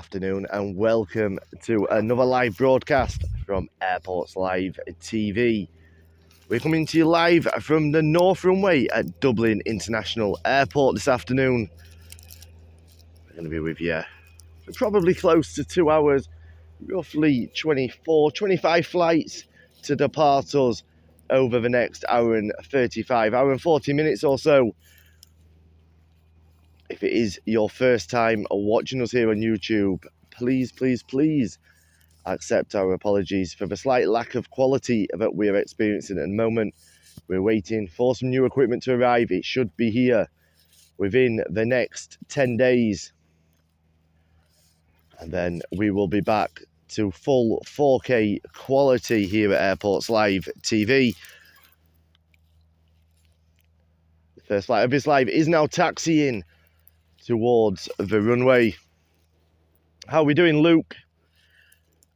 afternoon and welcome to another live broadcast from Airports Live TV. We're coming to you live from the North Runway at Dublin International Airport this afternoon. We're going to be with you for probably close to 2 hours, roughly 25 flights to depart us over the next hour and 40 minutes or so. If it is your first time watching us here on YouTube, please accept our apologies for the slight lack of quality that we are experiencing at the moment. We're waiting for some new equipment to arrive. It should be here within the next 10 days. And then we will be back to full 4K quality here at Airports Live TV. The first flight of this live is now taxiing towards the runway. How are we doing, Luke?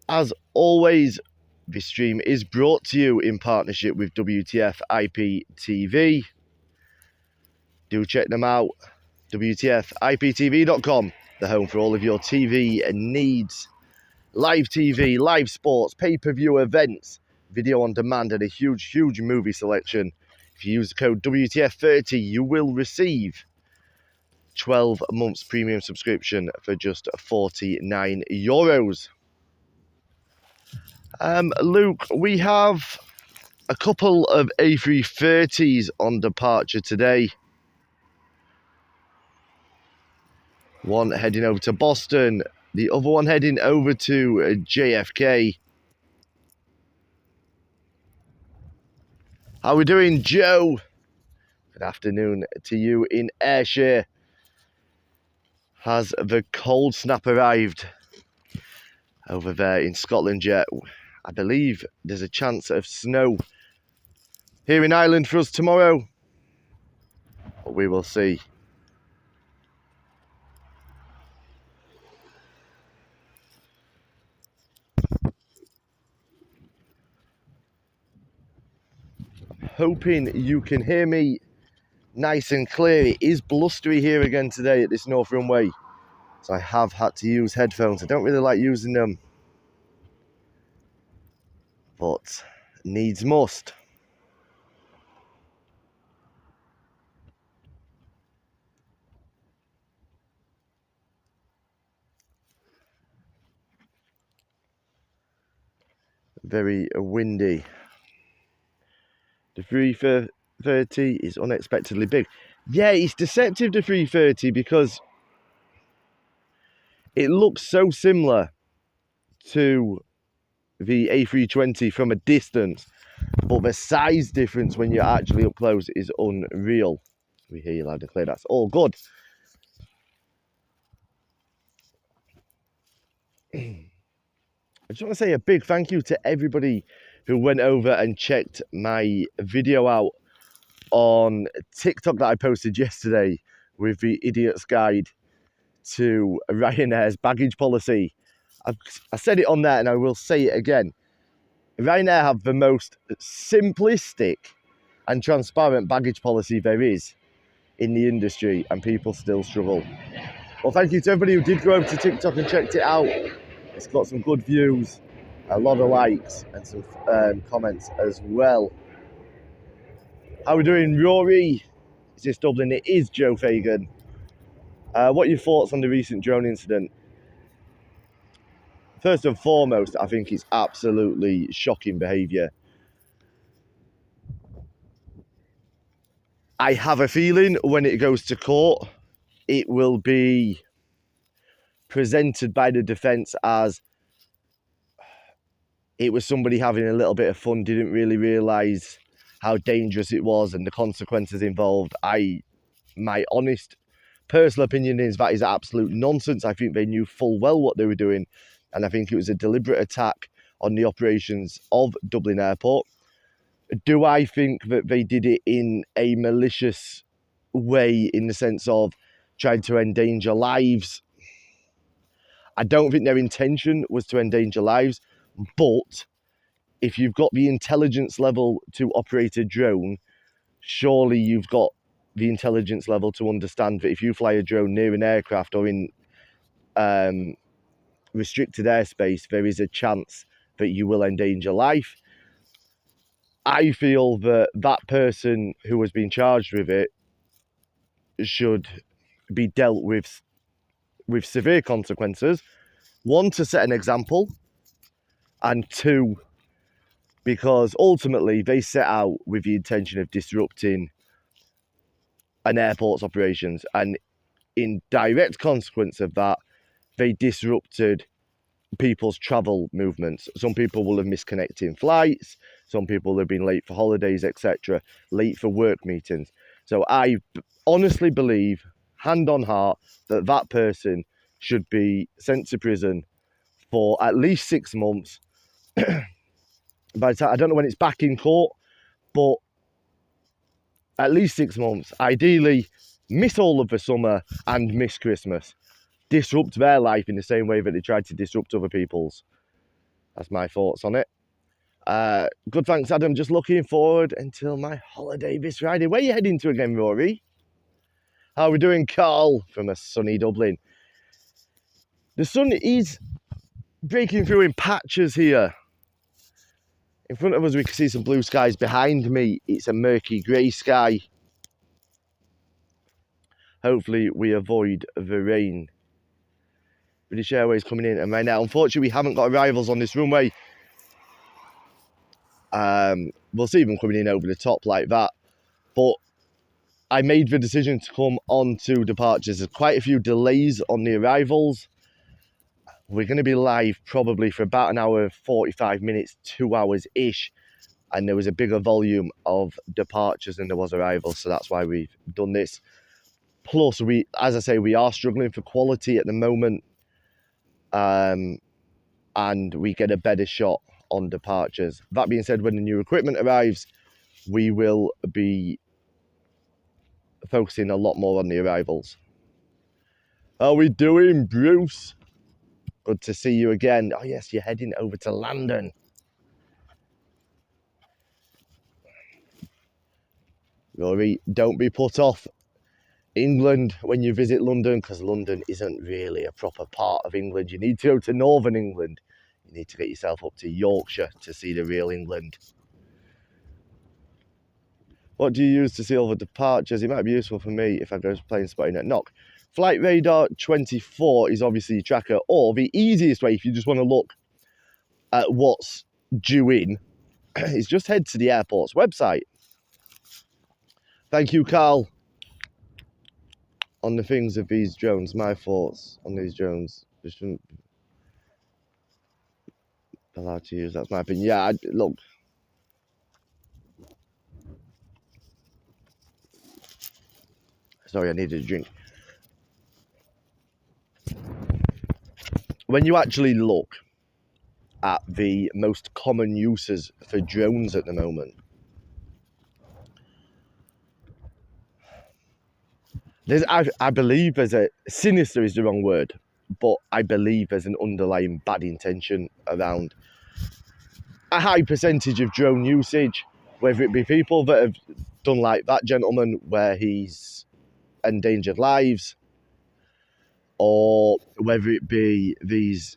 As always, this stream is brought to you in partnership with WTF IPTV. Do check them out. WTFIPTV.com, the home for all of your TV needs. Live TV, live sports, pay-per-view events, video on demand, and a huge movie selection. If you use the code WTF30, you will receive 12 months premium subscription for just €49. Luke, we have a couple of A330s on departure today. One heading over to Boston, the other one heading over to JFK. How are we doing, Joe? Good afternoon to you in Ayrshire. Has the cold snap arrived over there in Scotland yet? I believe there's a chance of snow here in Ireland for us tomorrow, but we will see. Hoping you can hear me nice and clear. It is blustery here again today at this North Runway, so I have had to use headphones. I don't really like using them, but needs must. Very windy. The 330 is unexpectedly big. Yeah, it's deceptive, the 330, because it looks so similar to the A320 from a distance, but the size difference when you're actually up close is unreal. We hear you loud and clear. That's all good. I just want to say a big thank you to everybody who went over and checked my video out on TikTok that I posted yesterday with the idiot's guide to Ryanair's baggage policy. I said it on there and I will say it again. Ryanair have the most simplistic and transparent baggage policy there is in the industry, and people still struggle. Well, thank you to everybody who did go over to TikTok and checked it out. It's got some good views, a lot of likes, and some comments as well. How are we doing, Rory? Is this Dublin? It is Joe Fagan. What are your thoughts on the recent drone incident? First and foremost, I think it's absolutely shocking behaviour. I have a feeling when it goes to court, it will be presented by the defence as it was somebody having a little bit of fun, didn't really realise how dangerous it was and the consequences involved. My honest personal opinion is that is absolute nonsense. I think they knew full well what they were doing, and I think it was a deliberate attack on the operations of Dublin Airport. Do I think that they did it in a malicious way, in the sense of trying to endanger lives? I don't think their intention was to endanger lives, but if you've got the intelligence level to operate a drone, surely you've got the intelligence level to understand that if you fly a drone near an aircraft or in restricted airspace, there is a chance that you will endanger life. I feel that that person who has been charged with it should be dealt with severe consequences. One, to set an example, and two, because ultimately they set out with the intention of disrupting an airport's operations, and in direct consequence of that, they disrupted people's travel movements. Some people will have missed connecting flights, some people have been late for holidays, etc., late for work meetings. So I honestly believe, hand on heart, that that person should be sent to prison for at least 6 months. By the time, I don't know when it's back in court, but at least 6 months. Ideally, miss all of the summer and miss Christmas. Disrupt their life in the same way that they tried to disrupt other people's. That's my thoughts on it. Good, thanks, Adam. Just looking forward until my holiday this Friday. Where are you heading to again, Rory? How are we doing, Carl, from a sunny Dublin? The sun is breaking through in patches here. In front of us, we can see some blue skies. Behind me, it's a murky grey sky. Hopefully, we avoid the rain. British Airways coming in, and right now, unfortunately, we haven't got arrivals on this runway. We'll see them coming in over the top like that. But I made the decision to come on to departures. There's quite a few delays on the arrivals. We're going to be live probably for about an hour, 45 minutes, 2 hours-ish. And there was a bigger volume of departures than there was arrivals. So that's why we've done this. Plus, as I say, we are struggling for quality at the moment. And we get a better shot on departures. That being said, when the new equipment arrives, we will be focusing a lot more on the arrivals. How are we doing, Bruce? Good to see you again. Oh yes, you're heading over to London. Rory, don't be put off England when you visit London, because London isn't really a proper part of England. You need to go to Northern England. You need to get yourself up to Yorkshire to see the real England. What do you use to see all the departures? It might be useful for me if I go plane spotting at Knock. Flight Radar 24 is obviously your tracker, or the easiest way, if you just want to look at what's due in, is just head to the airport's website. Thank you, Carl. On the things of these drones, my thoughts on these drones. They shouldn't be allowed to use, that's my opinion. Yeah, look. Sorry, I needed a drink. When you actually look at the most common uses for drones at the moment, I believe there's a, sinister is the wrong word, but I believe there's an underlying bad intention around a high percentage of drone usage, whether it be people that have done like that gentleman where he's endangered lives, or whether it be these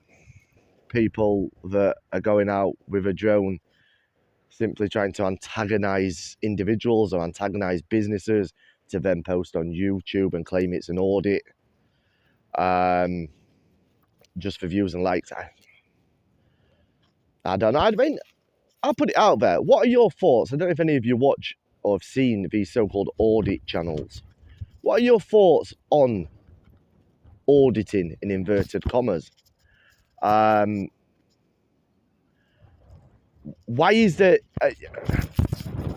people that are going out with a drone simply trying to antagonize individuals or antagonize businesses to then post on YouTube and claim it's an audit, just for views and likes. I don't know. I mean, I'll put it out there. What are your thoughts? I don't know if any of you watch or have seen these so-called audit channels. What are your thoughts on auditing, in inverted commas? Why is there...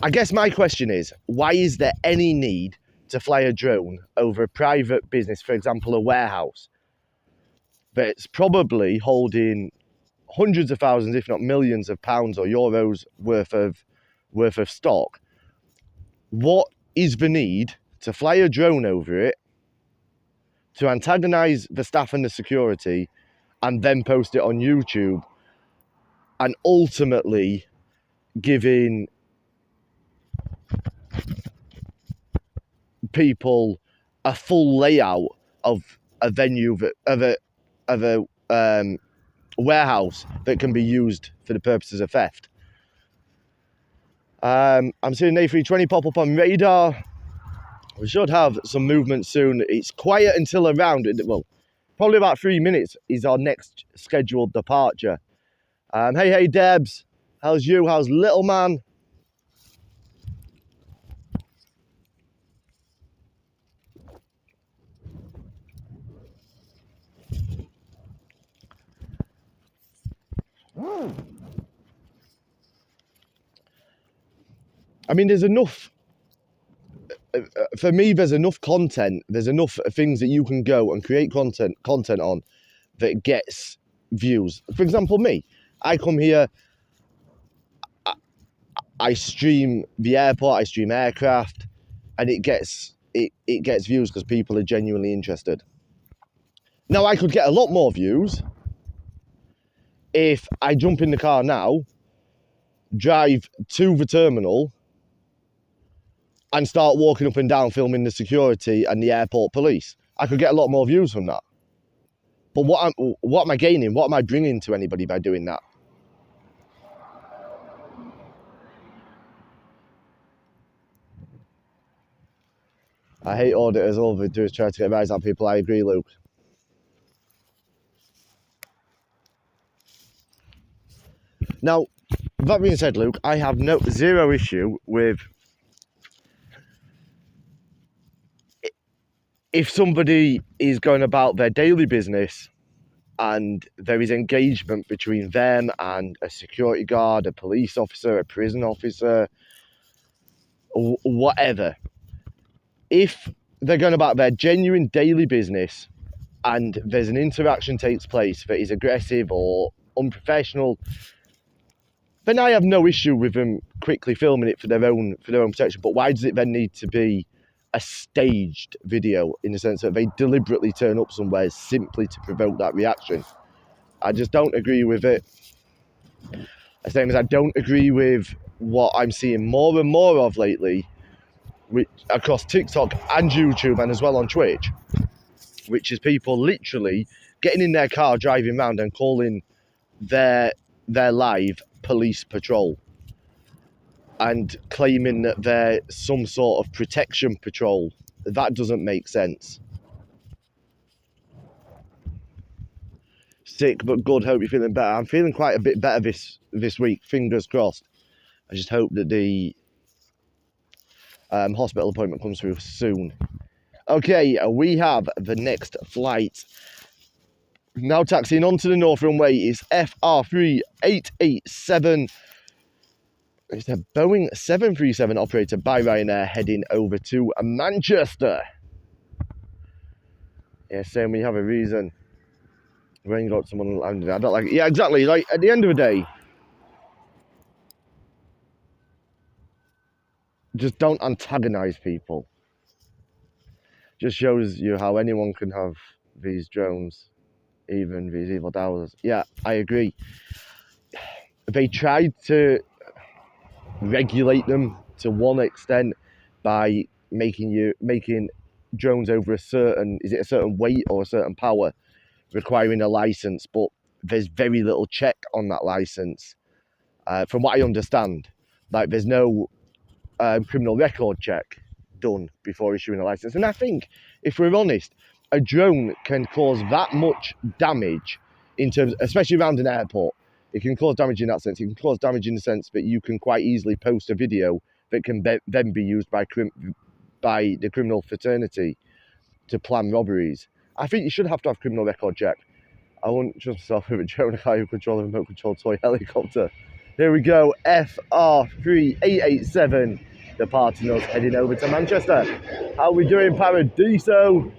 I guess my question is, why is there any need to fly a drone over a private business, for example, a warehouse, that's probably holding hundreds of thousands, if not millions of pounds or euros worth of stock? What is the need to fly a drone over it, to antagonize the staff and the security, and then post it on YouTube, and ultimately giving people a full layout of a venue, of a warehouse that can be used for the purposes of theft. I'm seeing an A320 pop up on radar. We should have some movement soon. It's quiet until around, well, probably about 3 minutes is our next scheduled departure. Hey, Debs. How's you? How's little man? I mean, there's enough, for me, there's enough content. There's enough things that you can go and create content on that gets views. For example, me, I come here, I stream the airport, I stream aircraft, and it gets views because people are genuinely interested. Now, I could get a lot more views if I jump in the car now, drive to the terminal, and start walking up and down filming the security and the airport police. I could get a lot more views from that. But what am I gaining? What am I bringing to anybody by doing that? I hate auditors. All they do is try to get rise out people. I agree, Luke. Now, that being said, Luke, I have zero issue with if somebody is going about their daily business and there is engagement between them and a security guard, a police officer, a prison officer, whatever. If they're going about their genuine daily business and there's an interaction takes place that is aggressive or unprofessional, then I have no issue with them quickly filming it for their own protection. But why does it then need to be a staged video, in the sense that they deliberately turn up somewhere simply to provoke that reaction? I just don't agree with it. Same as I don't agree with what I'm seeing more and more of lately, which across TikTok and YouTube and as well on Twitch, which is people literally getting in their car, driving around and calling their live police patrol and claiming that they're some sort of protection patrol. That doesn't make sense. Sick but good. Hope you're feeling better. I'm feeling quite a bit better this week. Fingers crossed. I just hope that the hospital appointment comes through soon. Okay, we have the next flight. Now taxiing onto the north runway is FR3887. It's a Boeing 737 operated by Ryanair heading over to Manchester. Yeah, saying we have a reason. We ain't got someone landed. I don't like it. Yeah, exactly. Like, at the end of the day, just don't antagonize people. Just shows you how anyone can have these drones, even these evil dowsers. Yeah, I agree. They tried to regulate them to one extent by making drones over a certain weight or a certain power, requiring a license, but there's very little check on that license. From what I understand, like there's no criminal record check done before issuing a license. And I think, if we're honest, a drone can cause that much damage in terms, especially around an airport. It can cause damage in that sense. It can cause damage in the sense that you can quite easily post a video that can then be used by the criminal fraternity to plan robberies. I think you should have to have criminal record check. I wouldn't trust myself with a drone. I can't even control a remote control toy helicopter. Here we go, FR3887, departing us, heading over to Manchester. How are we doing, Paradiso?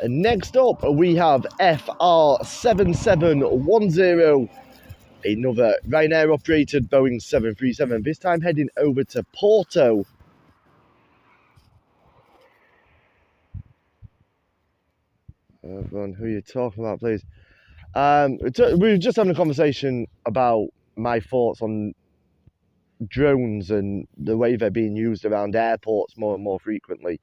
Next up, we have FR7710, another Ryanair operated Boeing 737, this time heading over to Porto. Everyone, who are you talking about, please? We were just having a conversation about my thoughts on drones and the way they're being used around airports more and more frequently.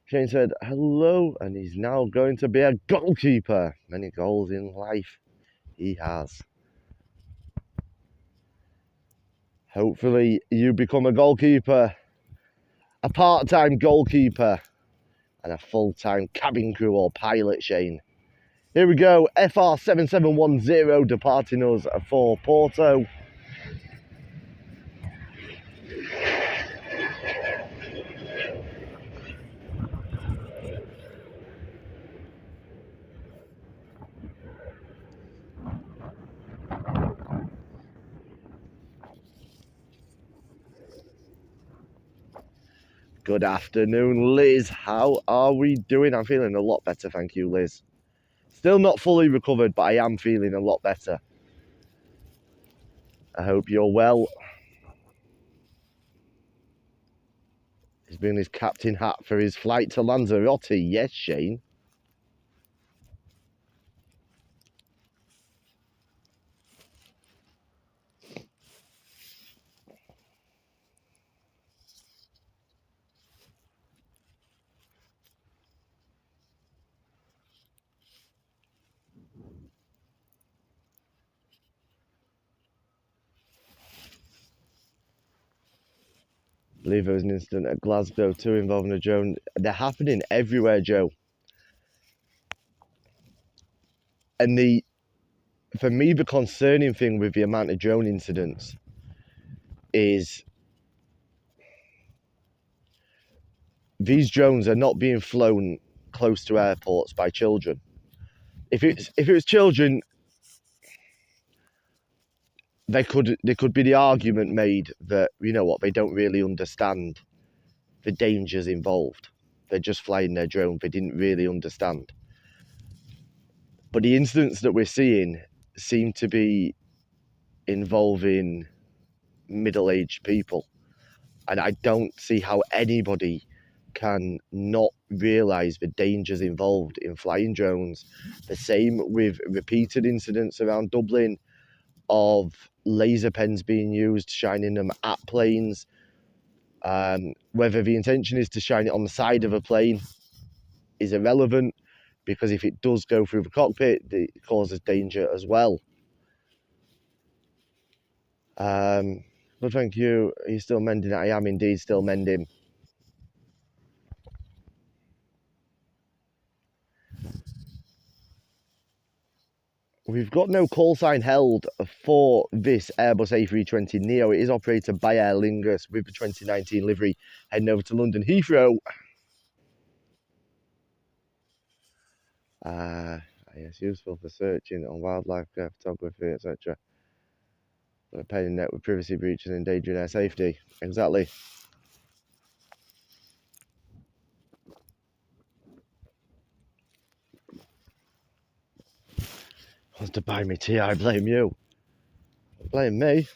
Shane said, hello, and he's now going to be a goalkeeper. Many goals in life he has. Hopefully you become a goalkeeper, a part-time goalkeeper, and a full-time cabin crew or pilot, Shane. Here we go, FR7710 departing us for Porto. Good afternoon, Liz. How are we doing? I'm feeling a lot better, thank you, Liz. Still not fully recovered, but I am feeling a lot better. I hope you're well. He's bringing his captain hat for his flight to Lanzarote. Yes, Shane. I believe there was an incident at Glasgow too involving a drone. They're happening everywhere, Joe. And for me, the concerning thing with the amount of drone incidents is these drones are not being flown close to airports by children. If it was children, there could be the argument made that, you know what, they don't really understand the dangers involved. They're just flying their drone. They didn't really understand. But the incidents that we're seeing seem to be involving middle-aged people. And I don't see how anybody can not realise the dangers involved in flying drones. The same with repeated incidents around Dublin of laser pens being used, shining them at planes. Whether the intention is to shine it on the side of a plane is irrelevant, because if it does go through the cockpit, it causes danger as well. But thank you. Are you still mending it? I am indeed still mending. We've got no call sign held for this Airbus A320neo. It is operated by Aer Lingus with the 2019 livery, heading over to London Heathrow. It's useful for searching on wildlife, photography, etc. But a pain in the neck with privacy breaches and endangering air safety. Exactly. Wants to buy me tea, I blame you. Blame me.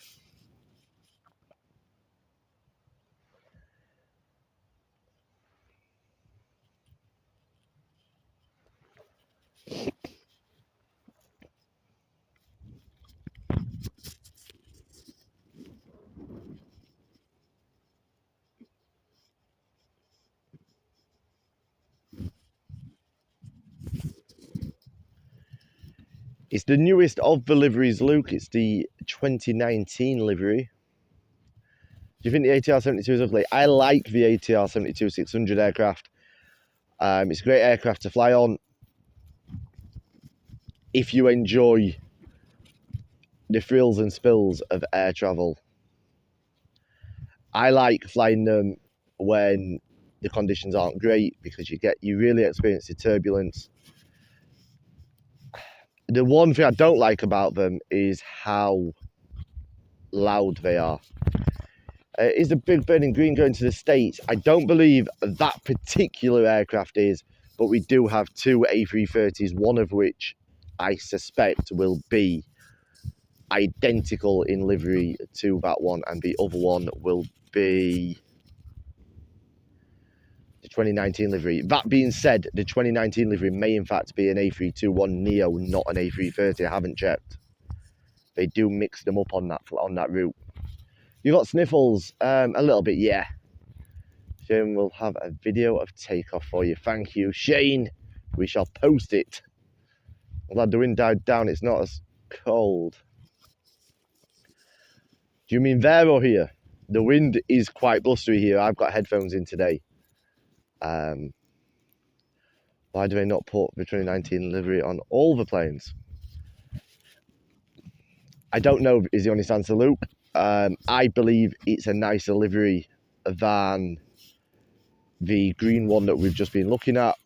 It's the newest of the liveries, Luke. It's the 2019 livery. Do you think the ATR-72 is ugly? I like the ATR-72-600 aircraft. It's a great aircraft to fly on if you enjoy the thrills and spills of air travel. I like flying them when the conditions aren't great, because you really experience the turbulence. The one thing I don't like about them is how loud they are. Is the big burning green going to the States? I don't believe that particular aircraft is, but we do have two A330s, one of which I suspect will be identical in livery to that one, and the other one will be the 2019 livery. That being said, the 2019 livery may in fact be an A321neo, not an A330. I haven't checked. They do mix them up on that route. You got sniffles? A little bit, yeah. Shane will have a video of takeoff for you. Thank you, Shane. We shall post it. I'm glad the wind died down. It's not as cold. Do you mean there or here? The wind is quite blustery here. I've got headphones in today. Why do they not put the 2019 livery on all the planes? I don't know is the honest answer, Luke. I believe it's a nicer livery than the green one that we've just been looking at.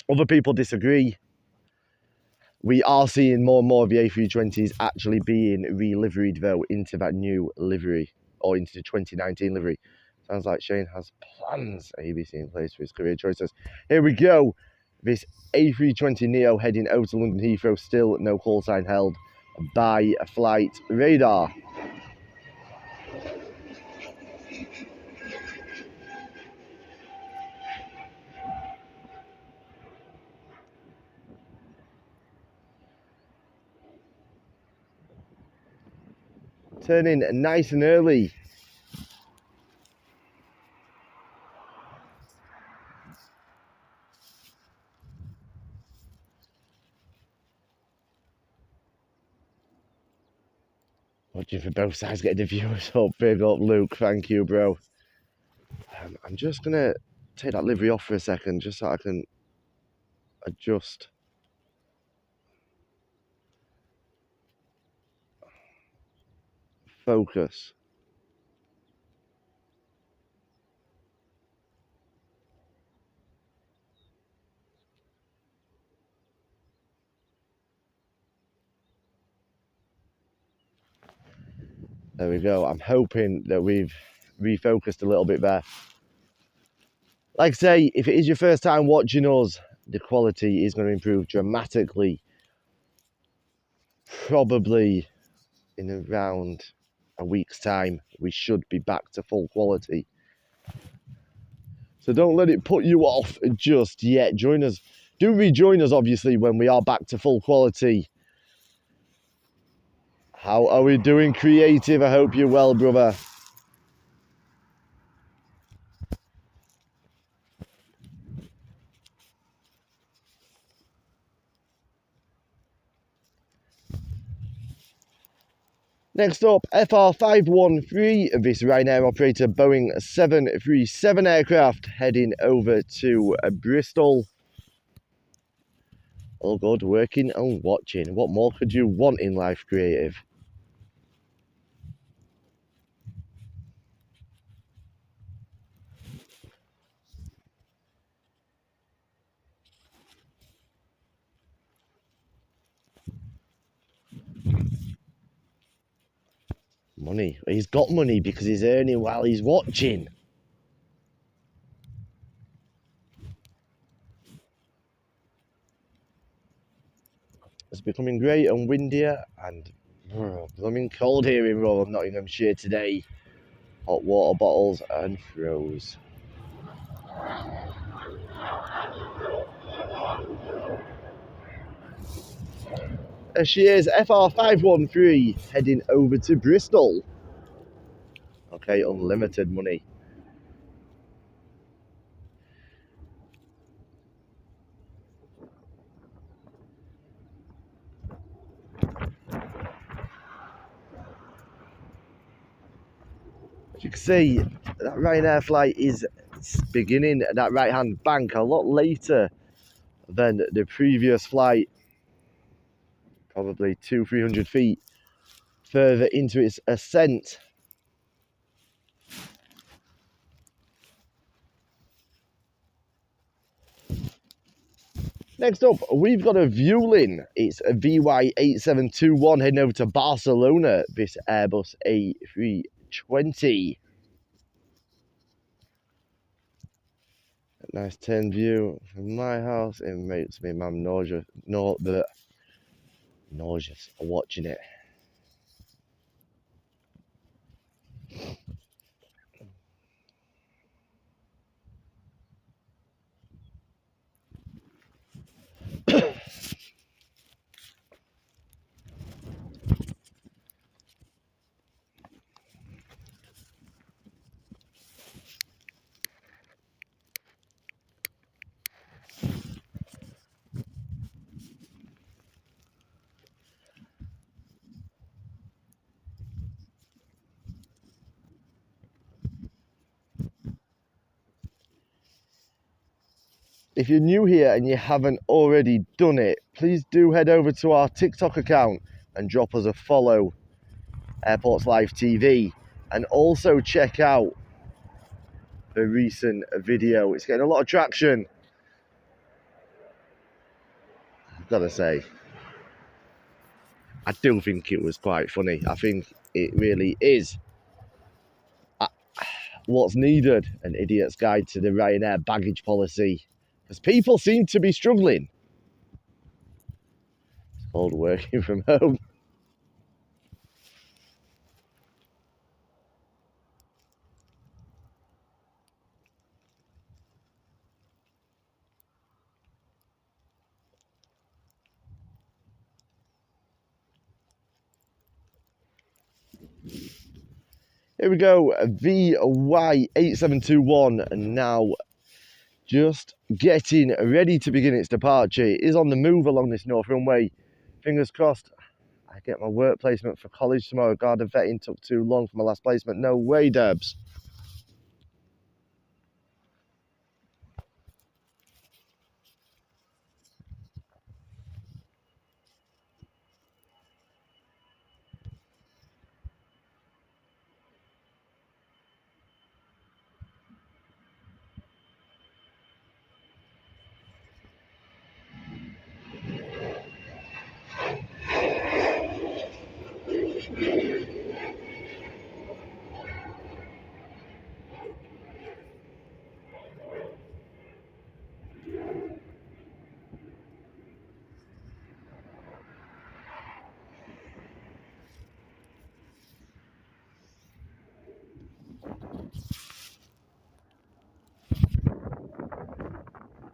Other people disagree. We are seeing more and more of the A320s actually being re-liveried though into that new livery, or into the 2019 livery. Sounds like Shane has plans, ABC, in place for his career choices. Here we go. This A320neo heading over to London Heathrow, still no call sign held by a flight radar. Turning nice and early. Watching for both sides, getting the viewers up. Big up, Luke. Thank you, bro. I'm just going to take that livery off for a second, just so I can adjust. Focus. There we go. I'm hoping that we've refocused a little bit there. Like I say, if it is your first time watching us, the quality is going to improve dramatically. Probably in around a week's time, we should be back to full quality. So don't let it put you off just yet. Join us. Do rejoin us, obviously, when we are back to full quality. How are we doing, creative? I hope you're well, brother. Next up, FR513, this Ryanair operator Boeing 737 aircraft heading over to Bristol. All good, working and watching. What more could you want in life, creative? Money. He's got money because he's earning while he's watching. It's becoming grey and windier and blooming cold here in rural Nottinghamshire today. Hot water bottles and throws. There she is, FR513 heading over to Bristol. Okay, unlimited money. As you can see, that Ryanair flight is beginning at that right-hand bank a lot later than the previous flight. Probably 200-300 feet further into its ascent. Next up, we've got a Vueling. It's a VY8721 heading over to Barcelona, this Airbus A320. 20. Nice 10 view from my house. It makes me mum nauseous watching it. If you're new here and you haven't already done it, please do head over to our TikTok account and drop us a follow, Airports Live TV, and also check out the recent video. It's getting a lot of traction. I've got to say, I do think it was quite funny. I think it really is what's needed, an idiot's guide to the Ryanair baggage policy, because people seem to be struggling. It's called working from home. Here we go, VY8721, and now just getting ready to begin its departure. It is on the move along this north runway. Fingers crossed I get my work placement for college tomorrow. God, the vetting took too long for my last placement. No way, Debs.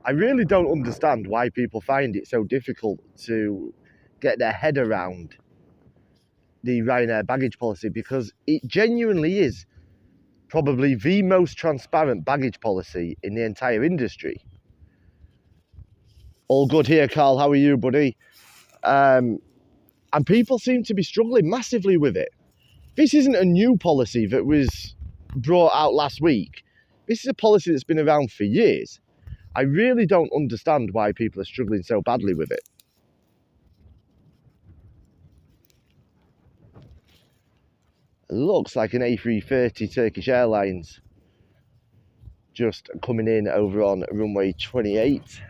I really don't understand why people find it so difficult to get their head around the Ryanair baggage policy, because it genuinely is probably the most transparent baggage policy in the entire industry. All good here, Carl. How are you, buddy? And people seem to be struggling massively with it. This isn't a new policy that was brought out last week. This is a policy that's been around for years. I really don't understand why people are struggling so badly with it. It looks like an A330 Turkish Airlines just coming in over on runway 28.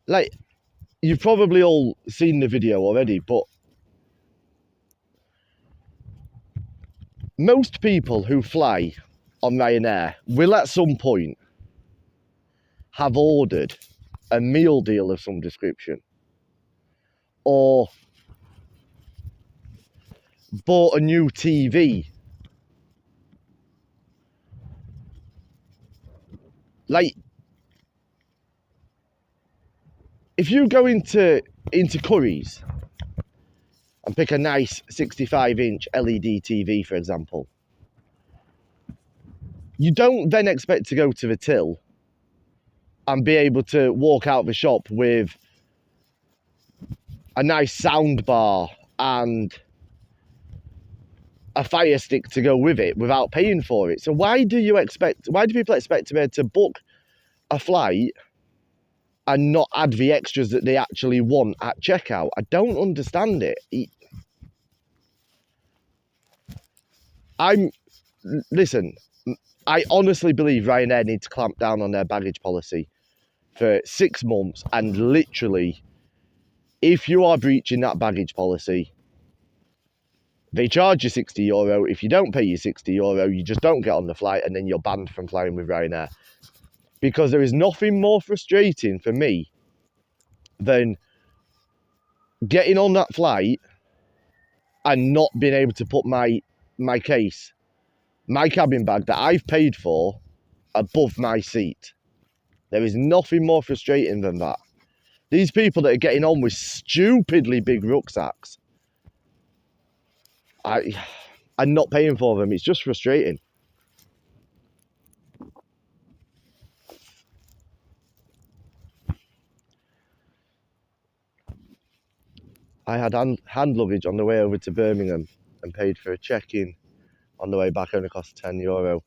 Like, you've probably all seen the video already, but most people who fly on Ryanair will at some point have ordered a meal deal of some description, or bought a new TV. Like, if you go into Curry's and pick a nice 65-inch LED TV, for example, you don't then expect to go to the till and be able to walk out the shop with a nice sound bar and a Fire Stick to go with it without paying for it. So why do people expect to be able to book a flight and not add the extras that they actually want at checkout? I don't understand it. Listen, I honestly believe Ryanair need to clamp down on their baggage policy for 6 months and literally If you are breaching that baggage policy, they charge you €60. If you don't pay your €60, you just don't get on the flight, and then you're banned from flying with Ryanair. Because there is nothing more frustrating for me than getting on that flight and not being able to put my case, my cabin bag that I've paid for, above my seat. There is nothing more frustrating than that. These people that are getting on with stupidly big rucksacks, I'm not paying for them. It's just frustrating. I had hand luggage on the way over to Birmingham and paid for a check-in on the way back, only cost €10.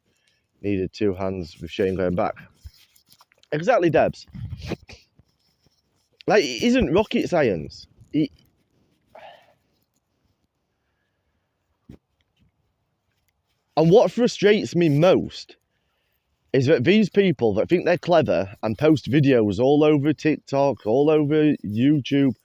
Needed 2 hands with Shane going back. Exactly, Debs. Like, it isn't rocket science. And what frustrates me most is that these people that think they're clever and post videos all over TikTok, all over YouTube,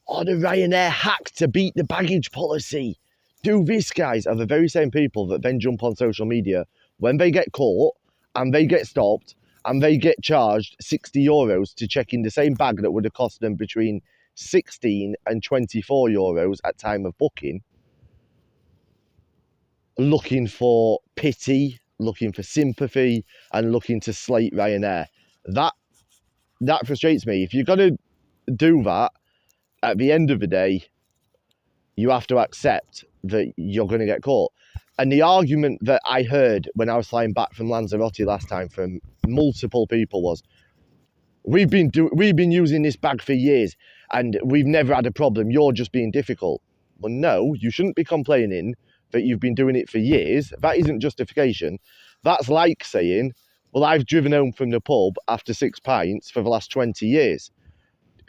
oh, the Ryanair hack to beat the baggage policy. Do this, guys, are the very same people that then jump on social media when they get caught and they get stopped and they get charged €60 to check in the same bag that would have cost them between €16 and €24 at time of booking, looking for pity, looking for sympathy, and looking to slate Ryanair. That frustrates me. If you're going to do that, at the end of the day, you have to accept that you're going to get caught. And the argument that I heard when I was flying back from Lanzarote last time from multiple people was, we've been using this bag for years and we've never had a problem. You're just being difficult. Well, no, you shouldn't be complaining that you've been doing it for years. That isn't justification. That's like saying, well, I've driven home from the pub after 6 pints for the last 20 years.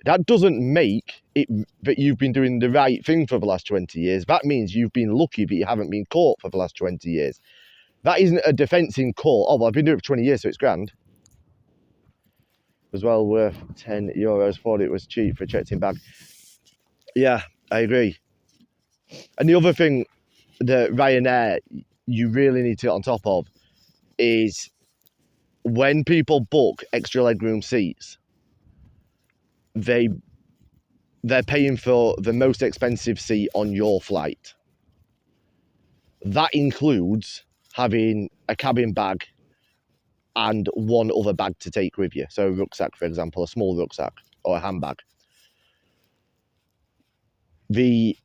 That doesn't make it that you've been doing the right thing for the last 20 years. That means you've been lucky that you haven't been caught for the last 20 years. That isn't a defence in court. Oh, well, I've been doing it for 20 years, so it's grand. It was well worth €10. Thought it was cheap for a checked-in bag. Yeah, I agree. And the other thing that Ryanair, you really need to get on top of is when people book extra legroom seats, they're paying for the most expensive seat on your flight. That includes having a cabin bag and one other bag to take with you. So a rucksack, for example, a small rucksack or a handbag. The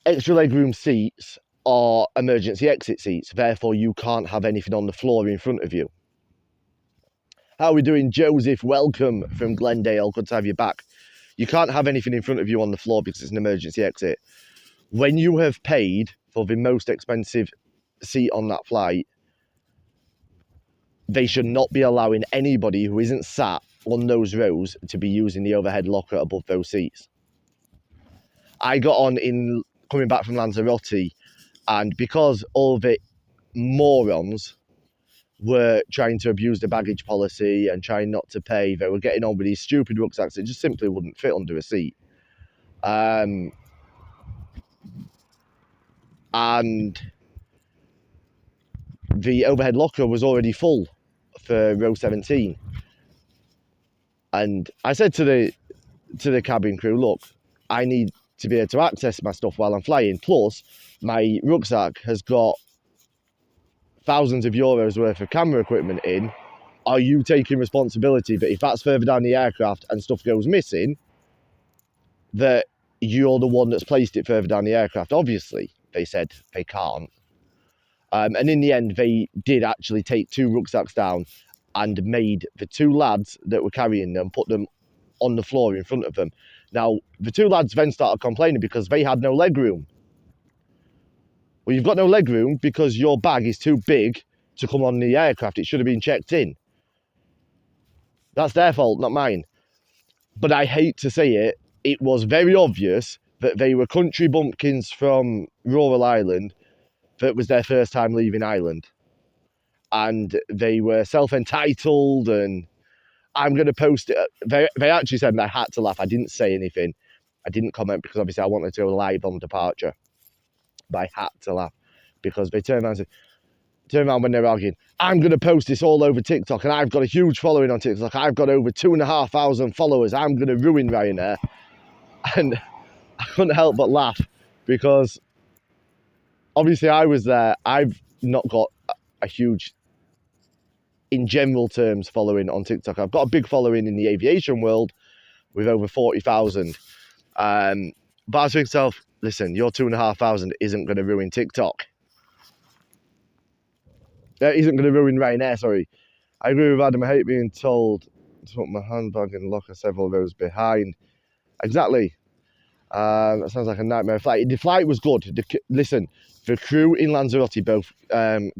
extra legroom seats are emergency exit seats. Therefore, you can't have anything on the floor in front of you. How are we doing, Joseph? Welcome from Glendale. Good to have you back. You can't have anything in front of you on the floor because it's an emergency exit. When you have paid for the most expensive seat on that flight, they should not be allowing anybody who isn't sat on those rows to be using the overhead locker above those seats. I got on in coming back from Lanzarote, and because all the morons were trying to abuse the baggage policy and trying not to pay, they were getting on with these stupid rucksacks that just simply wouldn't fit under a seat. And the overhead locker was already full for row 17. And I said to the cabin crew, look, I need to be able to access my stuff while I'm flying. Plus, my rucksack has got thousands of euros worth of camera equipment in. Are you taking responsibility that if that's further down the aircraft and stuff goes missing, that you're the one that's placed it further down the aircraft? Obviously, they said they can't. And in the end, they did actually take 2 rucksacks down and made the 2 lads that were carrying them put them on the floor in front of them. Now, the 2 lads then started complaining because they had no leg room. Well, you've got no leg room because your bag is too big to come on the aircraft. It should have been checked in. That's their fault, not mine. But I hate to say it, it was very obvious that they were country bumpkins from rural Ireland that was their first time leaving Ireland. And they were self-entitled, and I'm going to post it. They actually said, and I had to laugh, I didn't say anything. I didn't comment because obviously I wanted to go live on departure. But I had to laugh because they turned around when they're arguing, I'm going to post this all over TikTok and I've got a huge following on TikTok. I've got over 2,500 followers. I'm going to ruin Ryanair. And I couldn't help but laugh because obviously I was there. I've not got a huge, in general terms, following on TikTok. I've got a big following in the aviation world with over 40,000. But I was thinking to myself, listen, your 2,500 isn't going to ruin TikTok. Isn't going to ruin Ryanair, sorry. I agree with Adam. I hate being told to put my handbag in the locker several rows behind. Exactly. That sounds like a nightmare flight. The flight was good. Listen, the crew in Lanzarote, both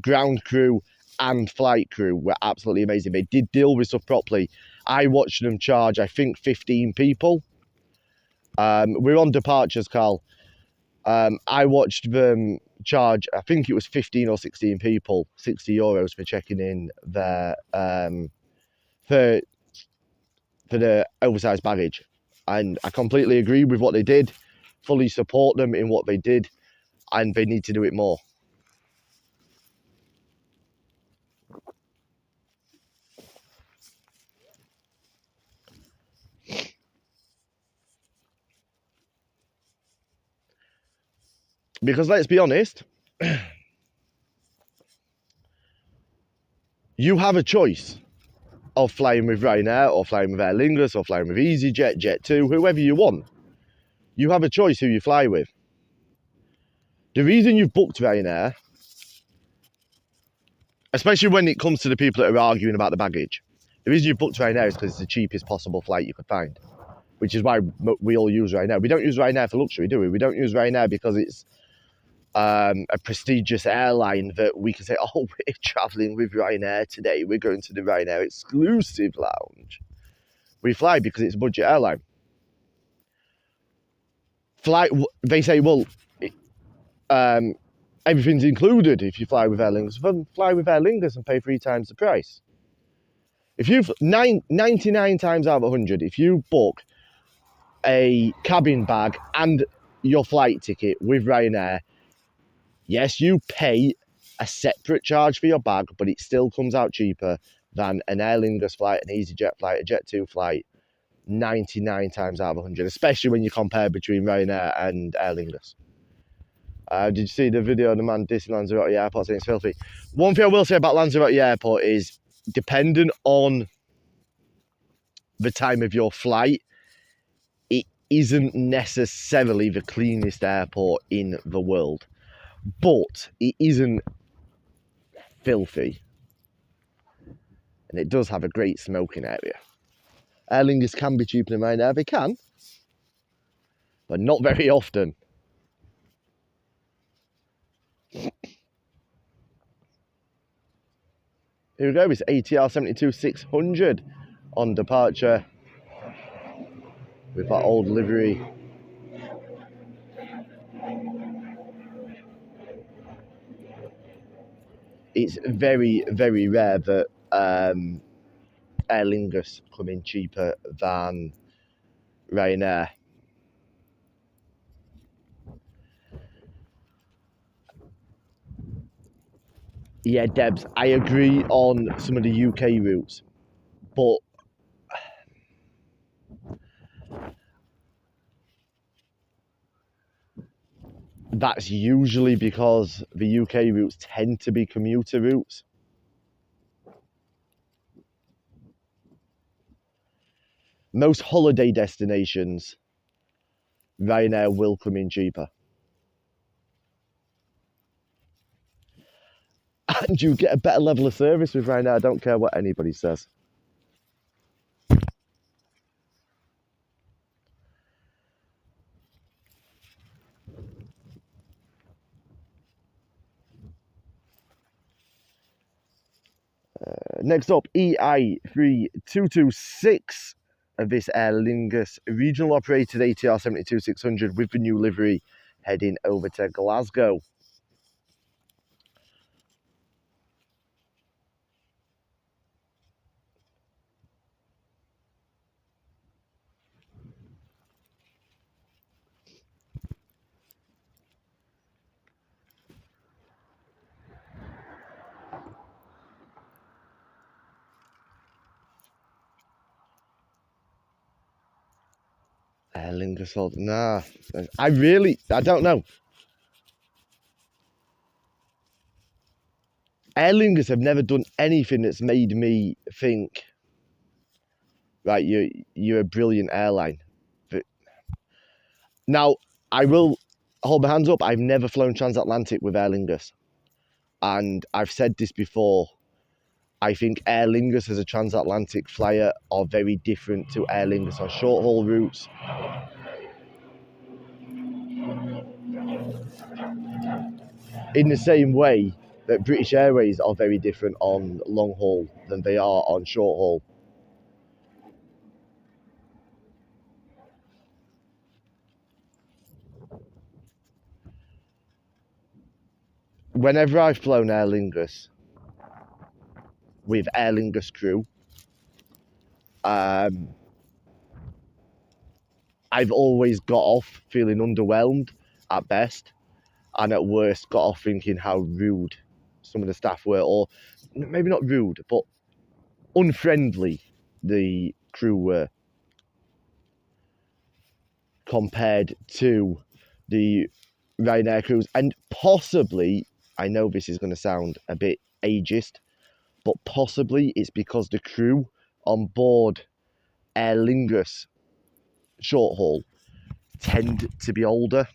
ground crew and flight crew, were absolutely amazing. They did deal with stuff properly. I watched them charge, I think, 15 people. We're on departures, Carl. I watched them charge, I think it was 15 or 16 people, €60 for checking in their for the oversized baggage. And I completely agree with what they did, fully support them in what they did, and they need to do it more. Because let's be honest, you have a choice of flying with Ryanair or flying with Aer Lingus or flying with EasyJet, Jet2, whoever you want. You have a choice who you fly with. The reason you've booked Ryanair, especially when it comes to the people that are arguing about the baggage, the reason you've booked Ryanair is because it's the cheapest possible flight you could find, which is why we all use Ryanair. We don't use Ryanair for luxury, do we? We don't use Ryanair because it's a prestigious airline that we can say, oh, we're travelling with Ryanair today. We're going to the Ryanair exclusive lounge. We fly because it's a budget airline. They say, well, everything's included if you fly with Aer Lingus. Then fly with Aer Lingus and pay 3 times the price. If you've 99 times out of 100, if you book a cabin bag and your flight ticket with Ryanair, yes, you pay a separate charge for your bag, but it still comes out cheaper than an Aer Lingus flight, an EasyJet flight, a Jet2 flight, 99 times out of 100, especially when you compare between Ryanair and Aer Lingus. Did you see the video of the man dissing Lanzarote Airport saying it's filthy? One thing I will say about Lanzarote Airport is, depending on the time of your flight, it isn't necessarily the cleanest airport in the world. But it isn't filthy. And it does have a great smoking area. Aer Lingus can be cheaper than Ryanair. They can. But not very often. Here we go. It's ATR 72-600 on departure. With that old livery. It's very, very rare that Aer Lingus come in cheaper than Ryanair. Yeah, Debs, I agree on some of the UK routes, but that's usually because the UK routes tend to be commuter routes. Most holiday destinations, Ryanair will come in cheaper. And you get a better level of service with Ryanair. I don't care what anybody says. Next up, EI3226 of this Aer Lingus regional operated ATR 72-600 with the new livery heading over to Glasgow. Aer Lingus, nah. I don't know. Aer Lingus have never done anything that's made me think, right, you're a brilliant airline. But now, I will hold my hands up. I've never flown transatlantic with Aer Lingus. And I've said this before. I think Aer Lingus as a transatlantic flyer are very different to Aer Lingus on short-haul routes. In the same way that British Airways are very different on long-haul than they are on short-haul. Whenever I've flown Aer Lingus with Aer Lingus crew, I've always got off feeling underwhelmed at best, and at worst got off thinking how rude some of the staff were, or maybe not rude, but unfriendly the crew were compared to the Ryanair crews. And possibly, I know this is going to sound a bit ageist, but possibly it's because the crew on board Aer Lingus short haul tend to be older.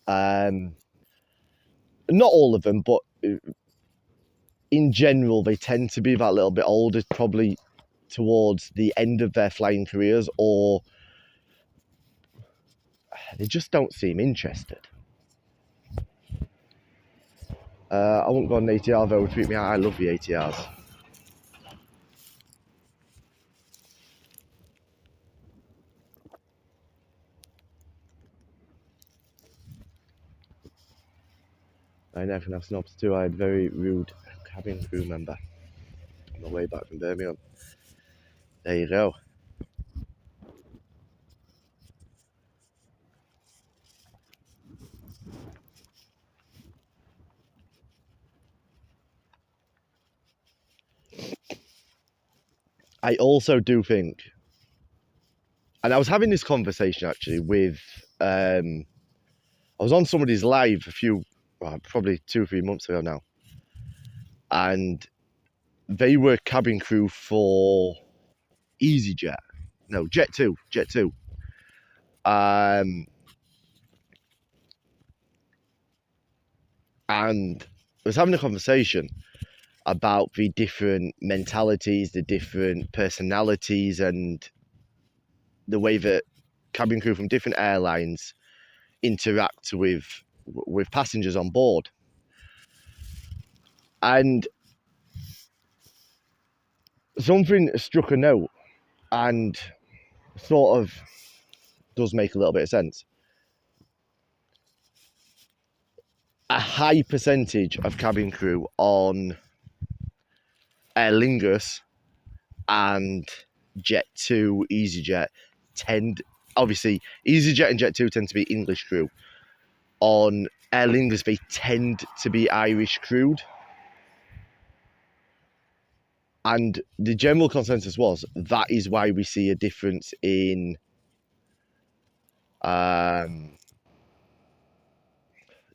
Not all of them, but in general, they tend to be that little bit older, probably towards the end of their flying careers, or they just don't seem interested. I won't go on an ATR though, treat me out. I love the ATRs. I never can have snobs too. I had a very rude cabin crew member on the way back from Birmingham. There you go. I also do think, and I was having this conversation actually with, I was on somebody's live probably 2 or 3 months ago now, and they were cabin crew for EasyJet, no, Jet2. And I was having a conversation about the different mentalities, the different personalities, and the way that cabin crew from different airlines interact with passengers on board. And something struck a note and sort of does make a little bit of sense. A high percentage of cabin crew on Aer Lingus and Jet2, EasyJet obviously EasyJet and Jet2 tend to be English crew. On Aer Lingus, they tend to be Irish crewed. And the general consensus was that is why we see a difference in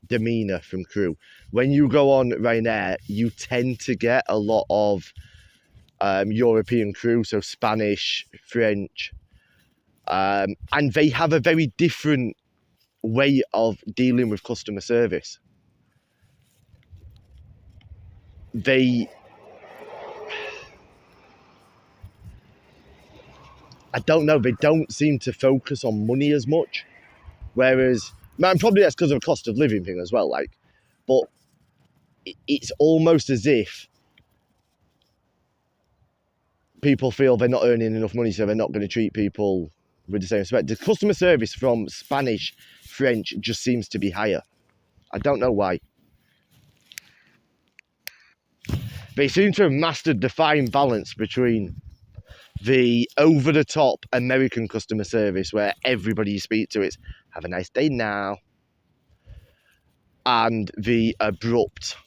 demeanour from crew. When you go on Ryanair, you tend to get a lot of European crew, so Spanish, French, and they have a very different way of dealing with customer service. I don't know, they don't seem to focus on money as much. Whereas, man, probably that's because of a cost of living thing as well, but it's almost as if people feel they're not earning enough money, so they're not going to treat people with the same respect. The customer service from Spanish, French just seems to be higher. I don't know why. They seem to have mastered the fine balance between the over-the-top American customer service, where everybody you speak to is, have a nice day now, and the abrupt,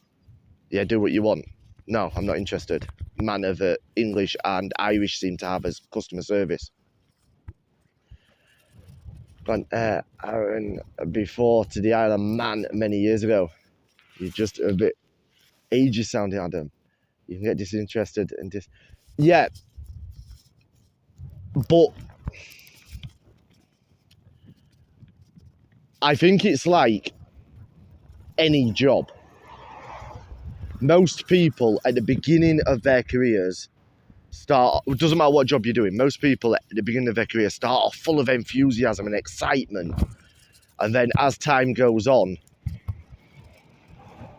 yeah, do what you want. No, I'm not interested manner that English and Irish seem to have as customer service. Gone Aaron before to the Isle of Man many years ago. You're just a bit ageist sounding, Adam. You can get disinterested and yeah, but I think it's like any job. Most people at the beginning of their careers start, it doesn't matter what job you're doing, most people at the beginning of their career start off full of enthusiasm and excitement. And then as time goes on,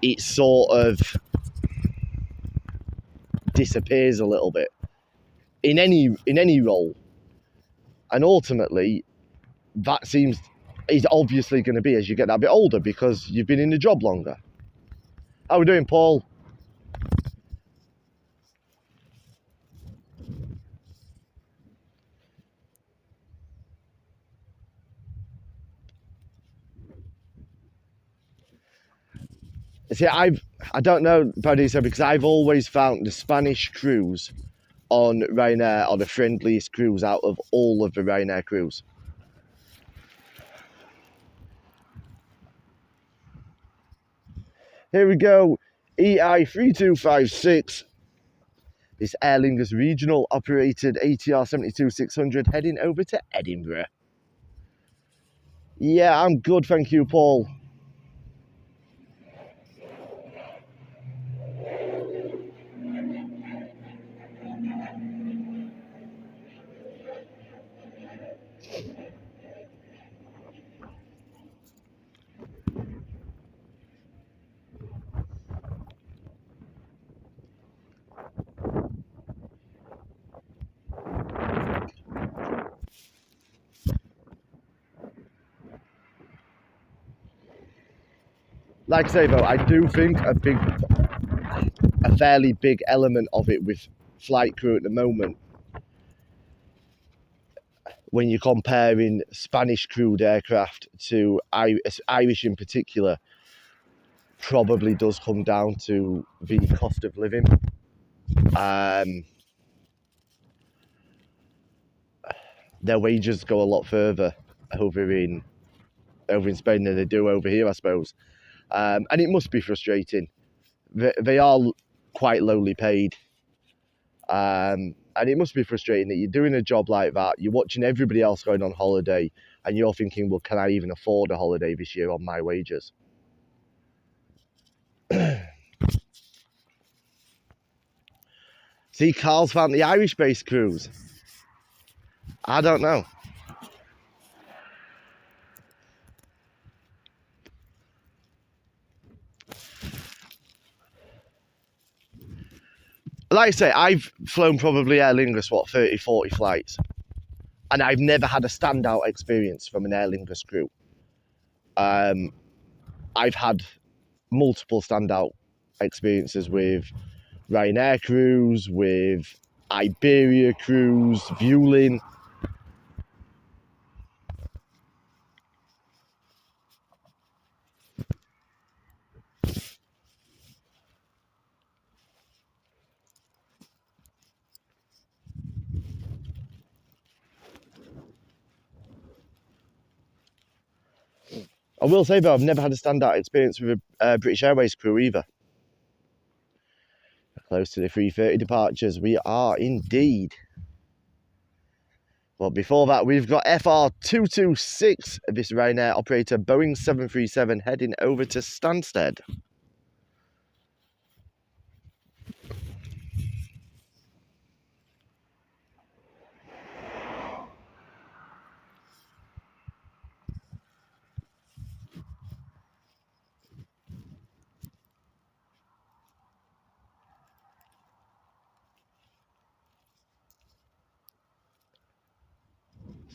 it sort of disappears a little bit in any role. And ultimately, that is obviously going to be as you get that bit older because you've been in the job longer. How are we doing, Paul? See, I don't know, Paradiso, because I've always found the Spanish crews on Ryanair are the friendliest crews out of all of the Ryanair crews. Here we go, EI3256. This Aer Lingus regional operated ATR 72600 heading over to Edinburgh. Yeah, I'm good, thank you, Paul. Like I say though, I do think a fairly big element of it with flight crew at the moment, when you're comparing Spanish crewed aircraft to Irish in particular, probably does come down to the cost of living. Their wages go a lot further over in Spain than they do over here, I suppose. And it must be frustrating. They are quite lowly paid. And it must be frustrating that you're doing a job like that, you're watching everybody else going on holiday, and you're thinking, well, can I even afford a holiday this year on my wages? See, Carl's found the Irish-based crews. I don't know. Like I say, I've flown probably Aer Lingus, 30, 40 flights. And I've never had a standout experience from an Aer Lingus crew. I've had multiple standout experiences with Ryanair crews, with Iberia crews, Vueling. I will say though, I've never had a standout experience with a British Airways crew either. Close to the 3:30 departures, we are indeed. Well, before that, we've got FR226, this Ryanair operator, Boeing 737, heading over to Stansted.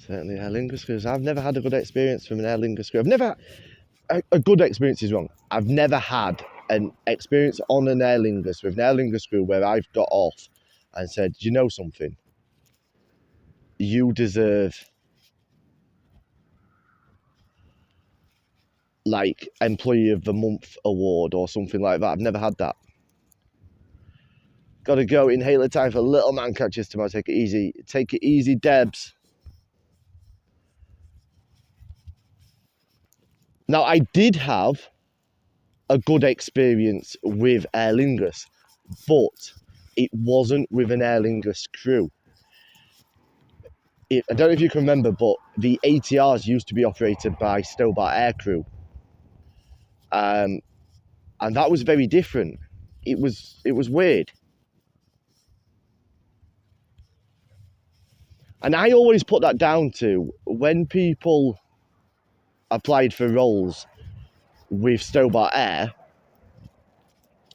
Certainly Aer Lingus crews. I've never had a good experience from an Aer Lingus crew. I've never, a good experience is wrong. I've never had an experience on an Aer Lingus with an Aer Lingus crew where I've got off and said, do you know something? You deserve like Employee of the Month award or something like that. I've never had that. Got to go. Inhaler time for little man catches tomorrow. Take it easy. Take it easy, Debs. Now, I did have a good experience with Aer Lingus, but it wasn't with an Aer Lingus crew. I don't know if you can remember, but the ATRs used to be operated by Stobart Aircrew, and that was very different. It was weird, and I always put that down to when people applied for roles with Stobart Air,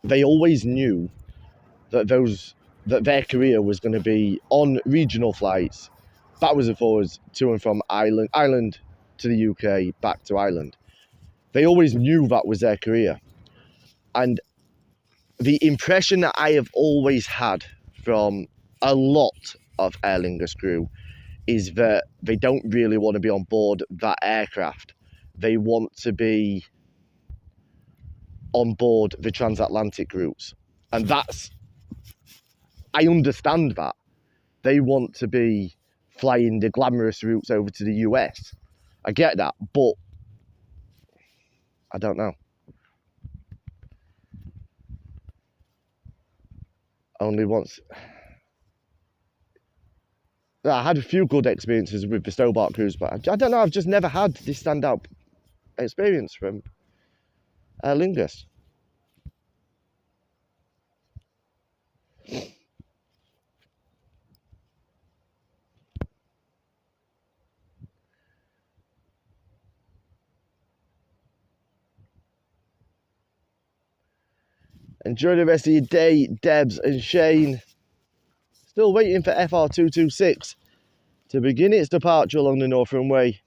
they always knew that their career was going to be on regional flights, backwards and forwards, to and from Ireland to the UK, back to Ireland. They always knew that was their career. And the impression that I have always had from a lot of Aer Lingus crew is that they don't really want to be on board that aircraft. They want to be on board the transatlantic routes. And I understand that. They want to be flying the glamorous routes over to the US. I get that, but I don't know. Only once. I had a few good experiences with the Stobart crews, but I don't know, I've just never had this standout experience from Aer Lingus. Enjoy the rest of your day, Debs and Shane. Still waiting for FR226 to begin its departure along the North Runway.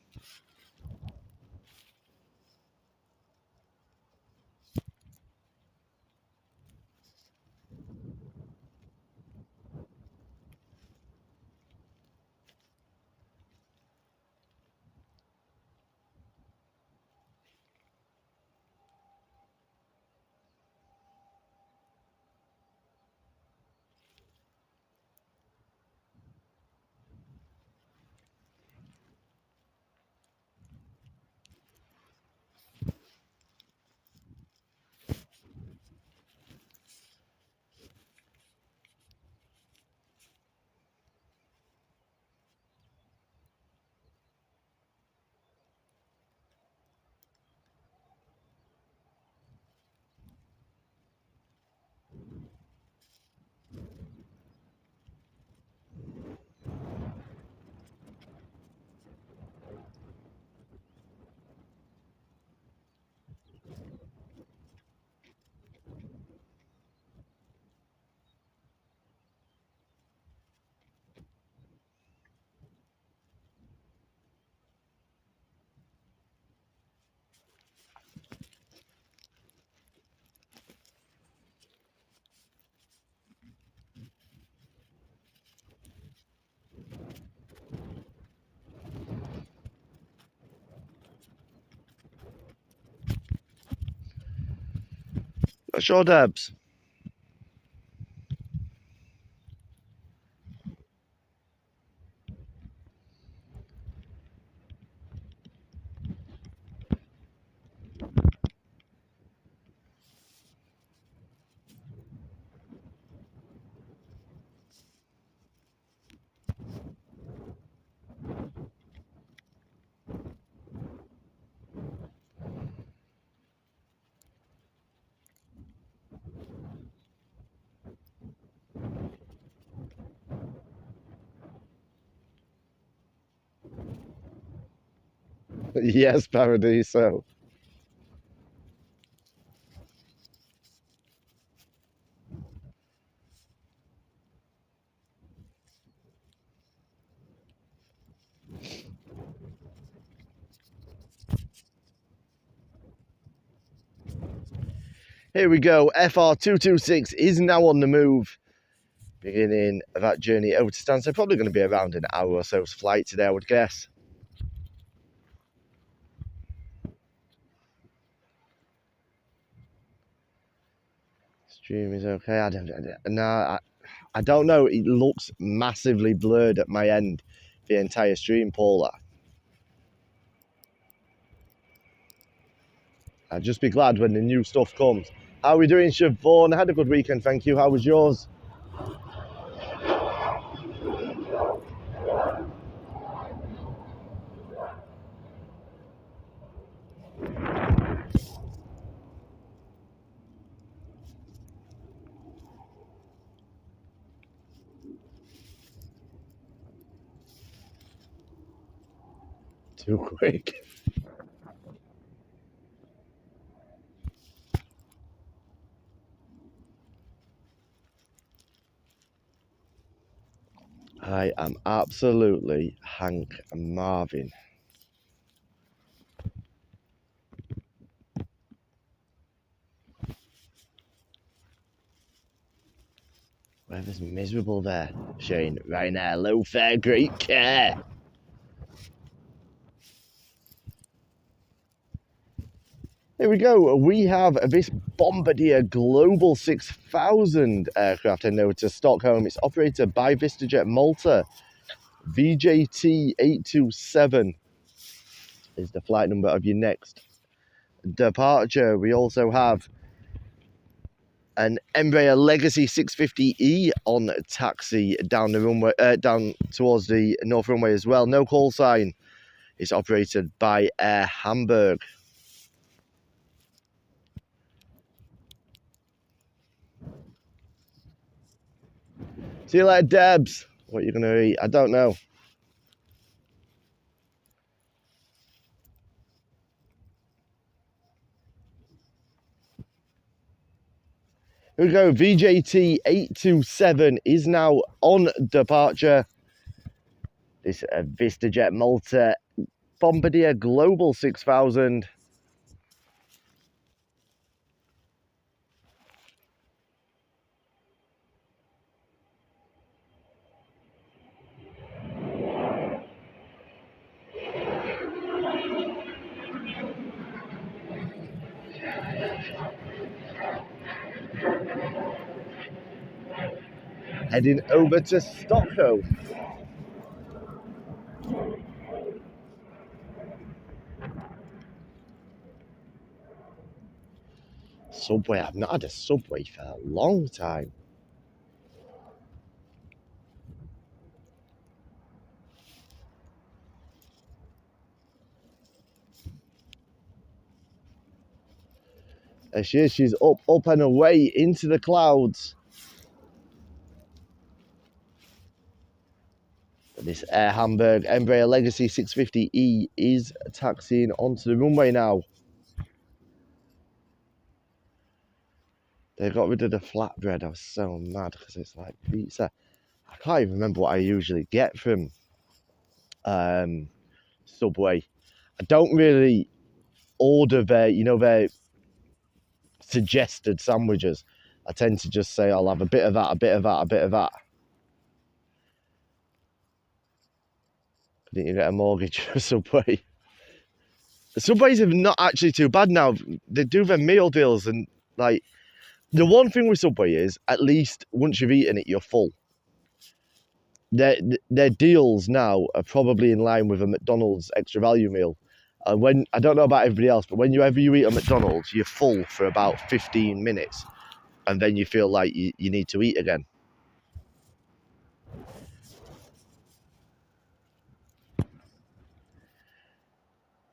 Sure, Debs. Yes, Paradiso. Here we go. FR226 is now on the move, beginning that journey over to Stansted. Probably going to be around an hour or so's flight today, I would guess. Stream is okay. I don't know. It looks massively blurred at my end, the entire stream, Paula. I'll just be glad when the new stuff comes. How are we doing, Siobhan? I had a good weekend, thank you. How was yours? Too quick. I am absolutely Hank Marvin. Weather's miserable there, Shane. Ryanair, low fare, great care. Here we go. We have this Bombardier Global 6000 aircraft heading over to Stockholm. It's operated by VistaJet Malta. VJT 827 is the flight number of your next departure. We also have an Embraer Legacy 650E on taxi down the runway, down towards the north runway as well. No call sign. It's operated by Air Hamburg. See you later, Debs. What are you going to eat? I don't know. Here we go. VJT 827 is now on departure. This VistaJet Malta Bombardier Global 6000. Heading over to Stockholm. Subway. I've not had a Subway for a long time. There she is. She's up and away into the clouds. This Air Hamburg Embraer Legacy 650E is taxiing onto the runway now. They got rid of the flatbread. I was so mad because it's like pizza. I can't even remember what I usually get from Subway. I don't really order their suggested sandwiches. I tend to just say I'll have a bit of that, a bit of that, a bit of that. Didn't you get a mortgage for Subway? The Subways are not actually too bad now. They do their meal deals, and like the one thing with Subway is at least once you've eaten it, you're full. Their deals now are probably in line with a McDonald's extra value meal. When I don't know about everybody else, but whenever you eat at McDonald's, you're full for about 15 minutes, and then you feel like you need to eat again.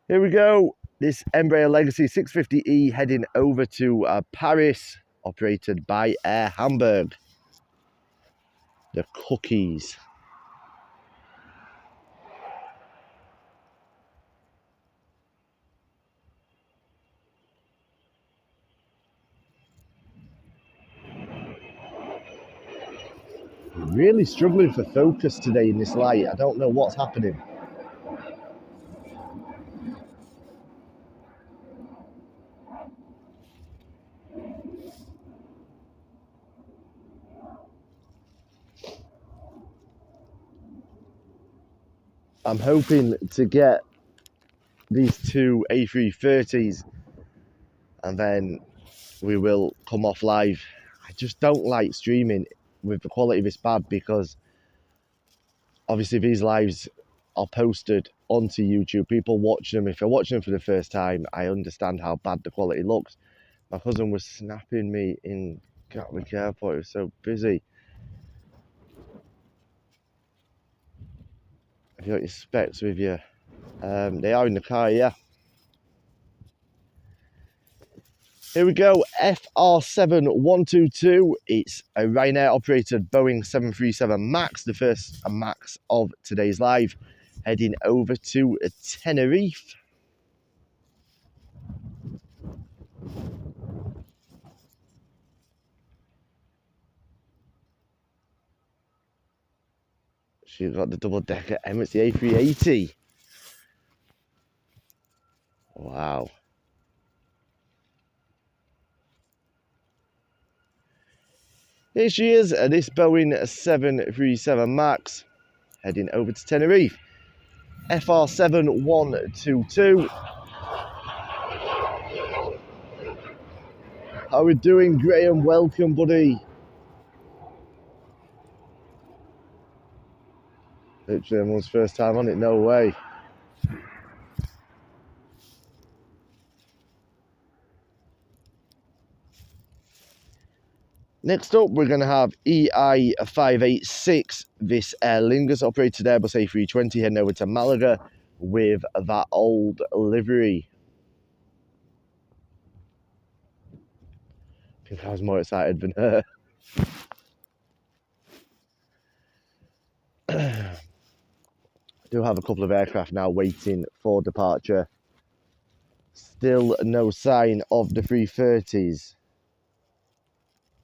Here we go. This Embraer Legacy 650E heading over to Paris, operated by Air Hamburg. The cookies. Really struggling for focus today in this light. I don't know what's happening. I'm hoping to get these two A330s and then we will come off live. I just don't like streaming with the quality this bad because obviously these lives are posted onto YouTube. People watch them. If they're watching them for the first time, I understand how bad the quality looks. My cousin was snapping me in Gatwick Airport. He was so busy. Have you got your specs with you? They are in the car, yeah. Here we go, FR7122. It's a Ryanair operated Boeing 737 MAX, the first MAX of today's live, heading over to Tenerife. She's got the double-decker Emirates, the A380. Wow. Here she is, this Boeing 737 MAX, heading over to Tenerife. FR7122. How are we doing, Graham? Welcome, buddy. Literally everyone's first time on it, no way. Next up, we're going to have EI586, this Aer Lingus operated Airbus A320 heading over to Malaga with that old livery. I think I was more excited than her. I do have a couple of aircraft now waiting for departure. Still no sign of the 330s.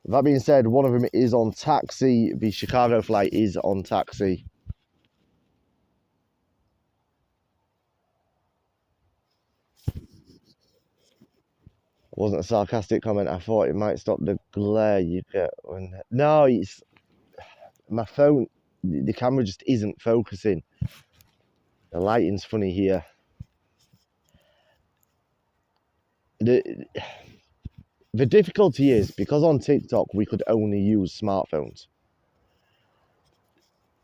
That being said, one of them is on taxi. The Chicago flight is on taxi. It wasn't a sarcastic comment. I thought it might stop the glare you get when... No, it's... My phone, the camera just isn't focusing. The lighting's funny here. The difficulty is, because on TikTok we could only use smartphones.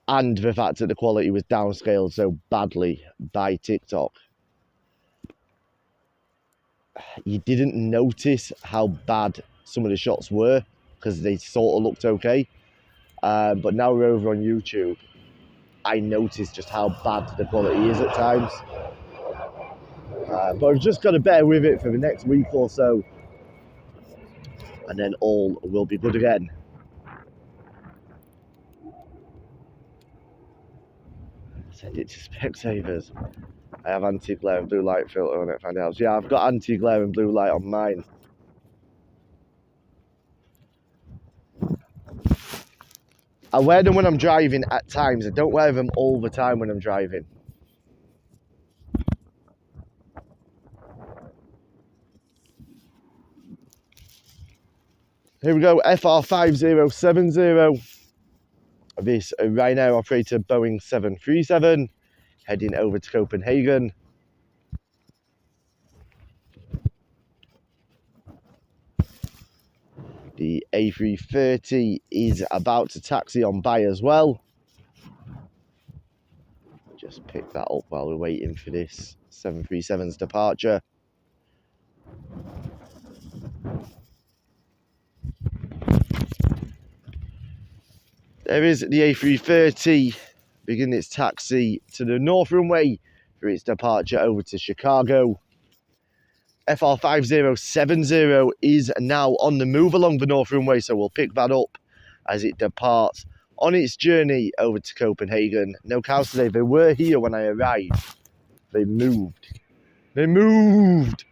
And the fact that the quality was downscaled so badly by TikTok. You didn't notice how bad some of the shots were, because they sort of looked okay. But now we're over on YouTube, I noticed just how bad the quality is at times. But I've just got to bear with it for the next week or so, and then all will be good again. Send it to Specsavers. I have anti-glare and blue light filter on it, find out. Yeah, I've got anti-glare and blue light on mine. I wear them when I'm driving at times. I don't wear them all the time when I'm driving. Here we go, FR5070. This Ryanair operated Boeing 737, heading over to Copenhagen. The A330 is about to taxi on by as well. Just pick that up while we're waiting for this 737's departure. There is the A330 beginning its taxi to the north runway for its departure over to Chicago. FR5070 is now on the move along the north runway, so we'll pick that up as it departs on its journey over to Copenhagen. No cows today. They were here when I arrived. They moved. They moved!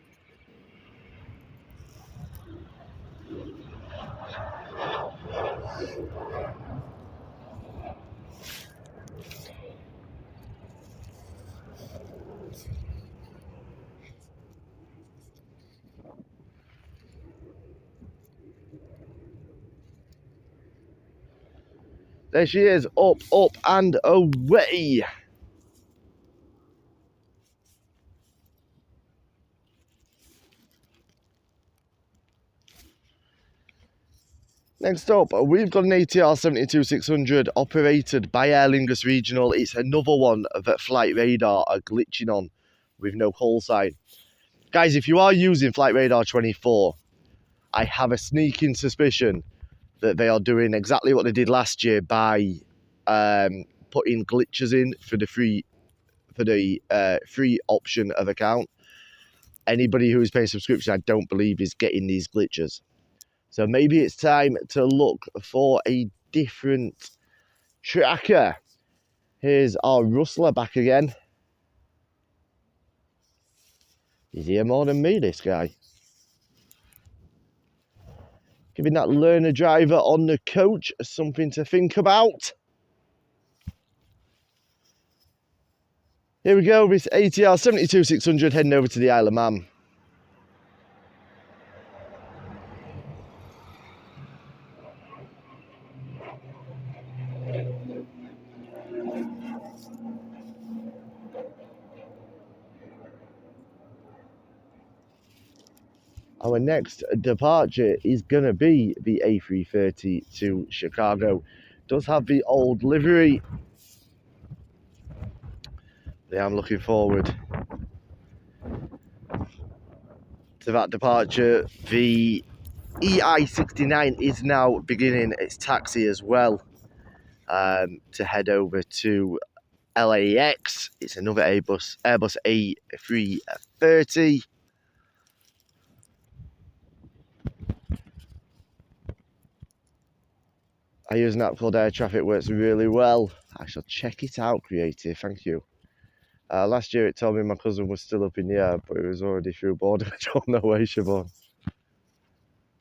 There she is, up, up and away. Next up, we've got an ATR 72600 operated by Aer Lingus Regional. It's another one that Flight Radar are glitching on with no call sign. Guys, if you are using Flight Radar 24, I have a sneaking suspicion that they are doing exactly what they did last year by putting glitches in for the free option of account. Anybody who is paying subscription, I don't believe, is getting these glitches. So maybe it's time to look for a different tracker. Here's our Rustler back again. He's here more than me, this guy. Giving that learner driver on the coach something to think about. Here we go, this ATR 72600 heading over to the Isle of Man. Our next departure is going to be the A330 to Chicago. Does have the old livery. Yeah, I'm looking forward to that departure. The EI69 is now beginning its taxi as well to head over to LAX. It's another Airbus A330. I use an app called Air Traffic, works really well. I shall check it out, Creative, thank you. Last year it told me my cousin was still up in the air, but it was already through border patrol. No way, Siobhan.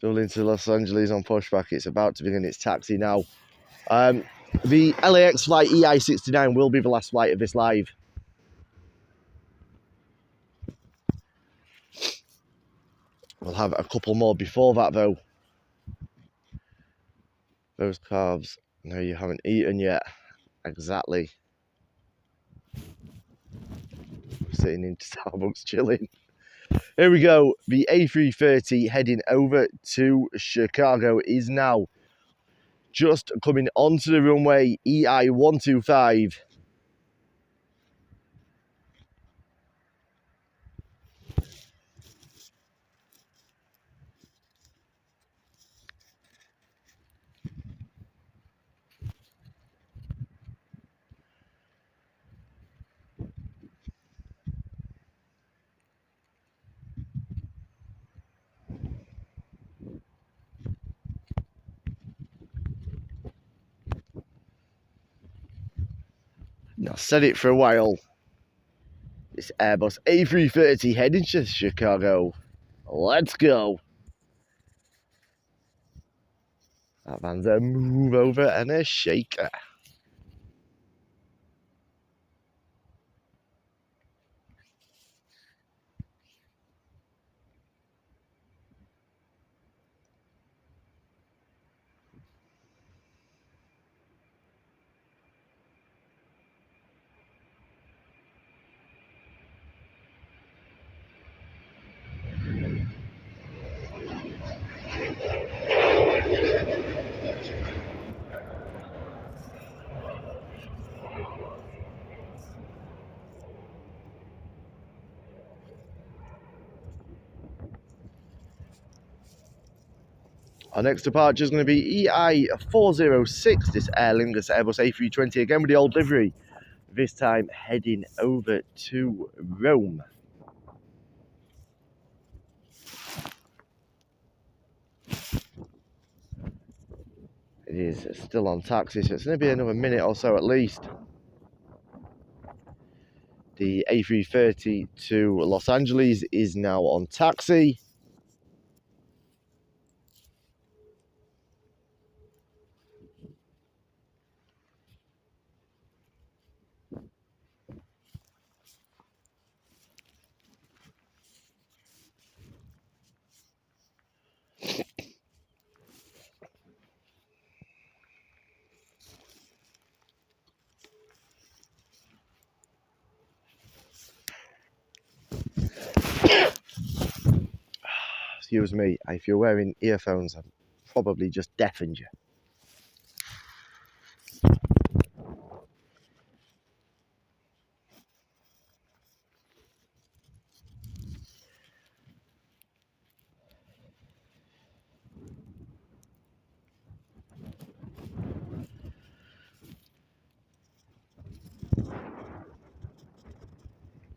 Dublin to Los Angeles on pushback. It's about to begin its taxi now. The LAX flight EI69 will be the last flight of this live. We'll have a couple more before that though. Those carbs, no, you haven't eaten yet. Exactly. Sitting in Starbucks chilling. Here we go. The A330 heading over to Chicago is now just coming onto the runway. EI125. Now, said it for a while. This Airbus A330 heading to Chicago. Let's go. That van's a move over and a shaker. Our next departure is going to be EI406, this Aer Lingus Airbus A320, again with the old livery. This time heading over to Rome. It is still on taxi, so it's going to be another minute or so at least. The A330 to Los Angeles is now on taxi. Excuse me, if you're wearing earphones, I'm probably just deafened you.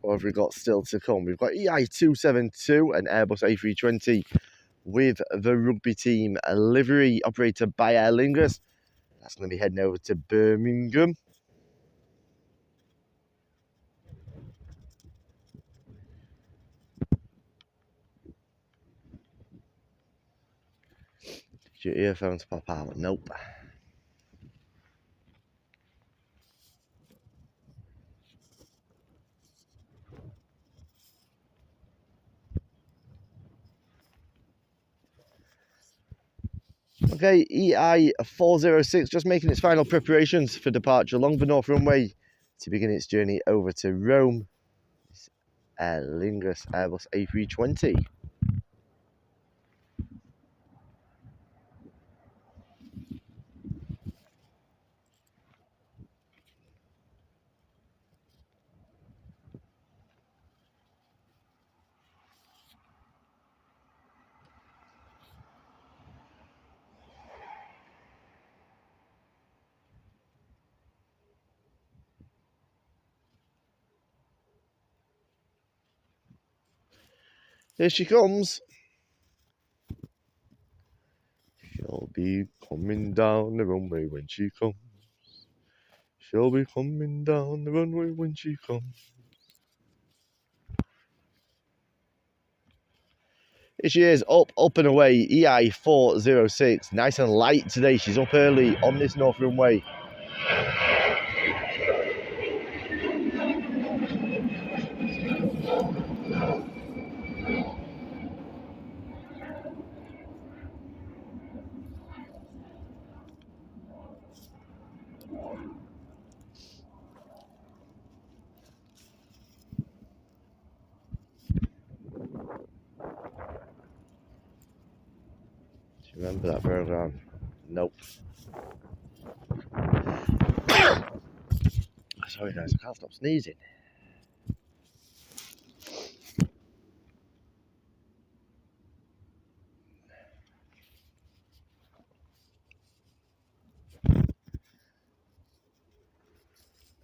What have we got still to come? We've got EI272 and Airbus A320 with the rugby team livery operated by Aer Lingus. That's going to be heading over to Birmingham. Did your earphones pop out? Nope. Okay, EI406 just making its final preparations for departure along the North Runway to begin its journey over to Rome. It's Aer Lingus Airbus A320. Here she comes. She'll be coming down the runway when she comes. She'll be coming down the runway when she comes. Here she is, up and away, EI406. Nice and light today. She's up early on this North Runway. Do you remember that program? Nope. Sorry guys, I can't stop sneezing.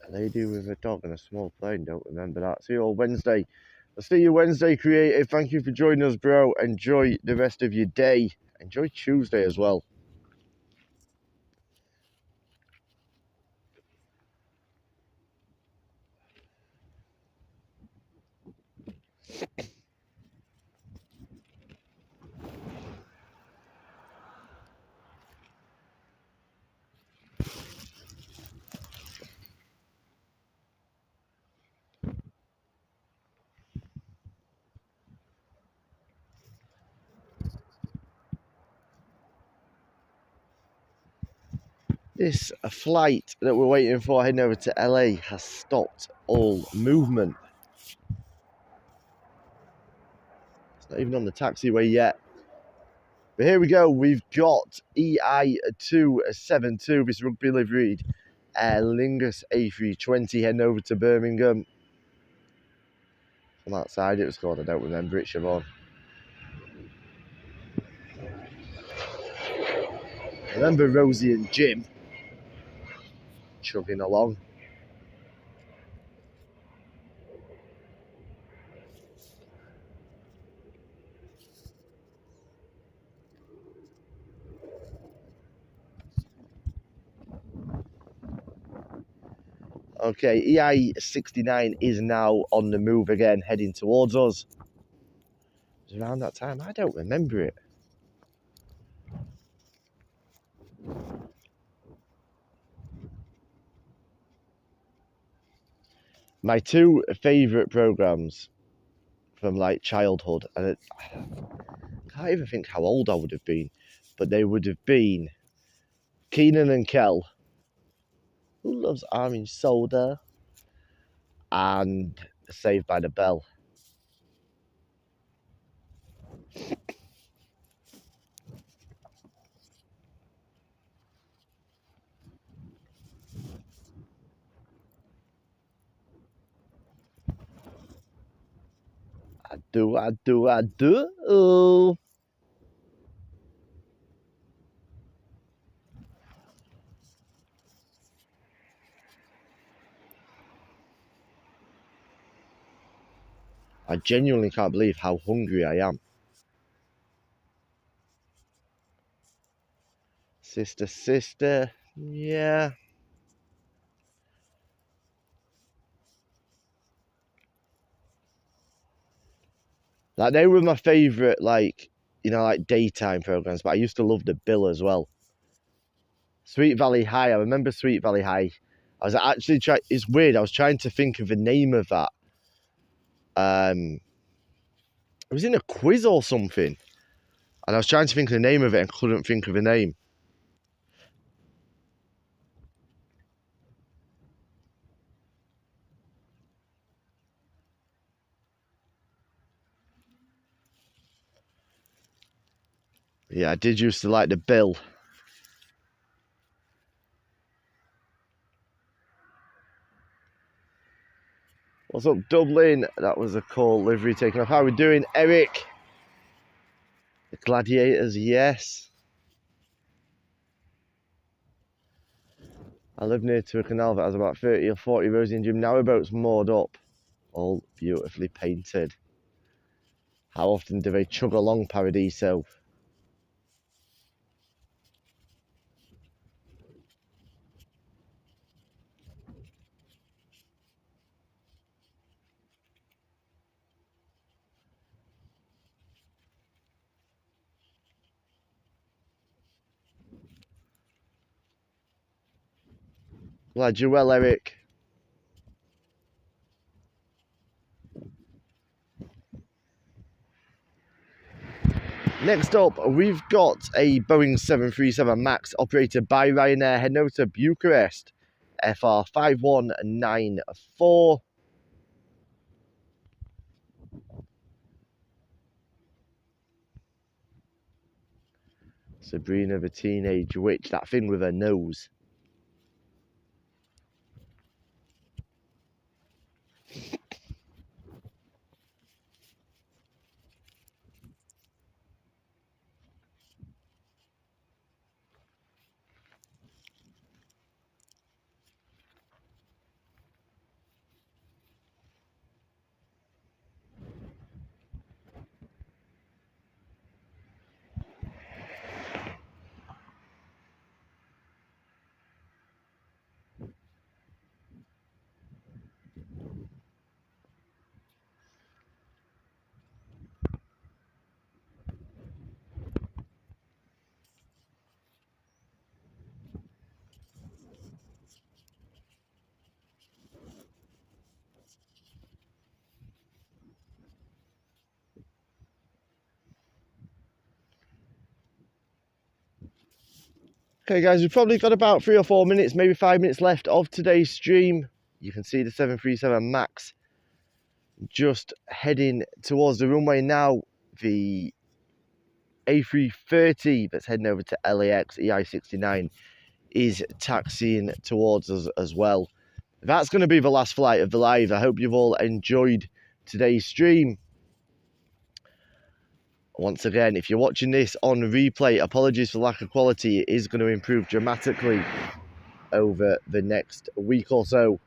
A lady with a dog and a small plane, don't remember that. See you all Wednesday. I'll see you Wednesday, creative. Thank you for joining us, bro. Enjoy the rest of your day. Enjoy Tuesday as well. This flight that we're waiting for heading over to LA has stopped all movement. It's not even on the taxiway yet. But here we go. We've got EI272, this rugby liveried Aer Lingus A320 heading over to Birmingham. From that side it was called, I don't remember it, Siobhan. I remember Rosie and Jim chugging along. Okay, EI69 is now on the move again, heading towards us. It was around that time, I don't remember it. My two favourite programmes from like childhood, and I can't even think how old I would have been, but they would have been Keenan and Kel, Who Loves Orange Soda, and Saved by the Bell. do. I genuinely can't believe how hungry I am. Sister, yeah. Like, they were my favourite, like, you know, like daytime programmes, but I used to love The Bill as well. Sweet Valley High, I remember Sweet Valley High. I was actually trying, it's weird, I was trying to think of the name of that. It was in a quiz or something, and I was trying to think of the name of it and couldn't think of the name. Yeah, I did used to like The Bill. What's up, Dublin? That was a call livery taken off. How are we doing, Eric? The Gladiators, yes. I live near to a canal that has about 30 or 40 rows in gym narrowboats moored up, all beautifully painted. How often do they chug along, Paradiso? Glad you're well, Eric. Next up, we've got a Boeing 737 MAX operated by Ryanair heading over to Bucharest, FR 5194. Sabrina the Teenage Witch, that thing with her nose. Okay guys, we've probably got about 3 or 4 minutes, maybe 5 minutes left of today's stream. You can see the 737 MAX just heading towards the runway now. The A330 that's heading over to LAX EI69 is taxiing towards us as well. That's going to be the last flight of the live. I hope you've all enjoyed today's stream. Once again, if you're watching this on replay, apologies for lack of quality. It is going to improve dramatically over the next week or so.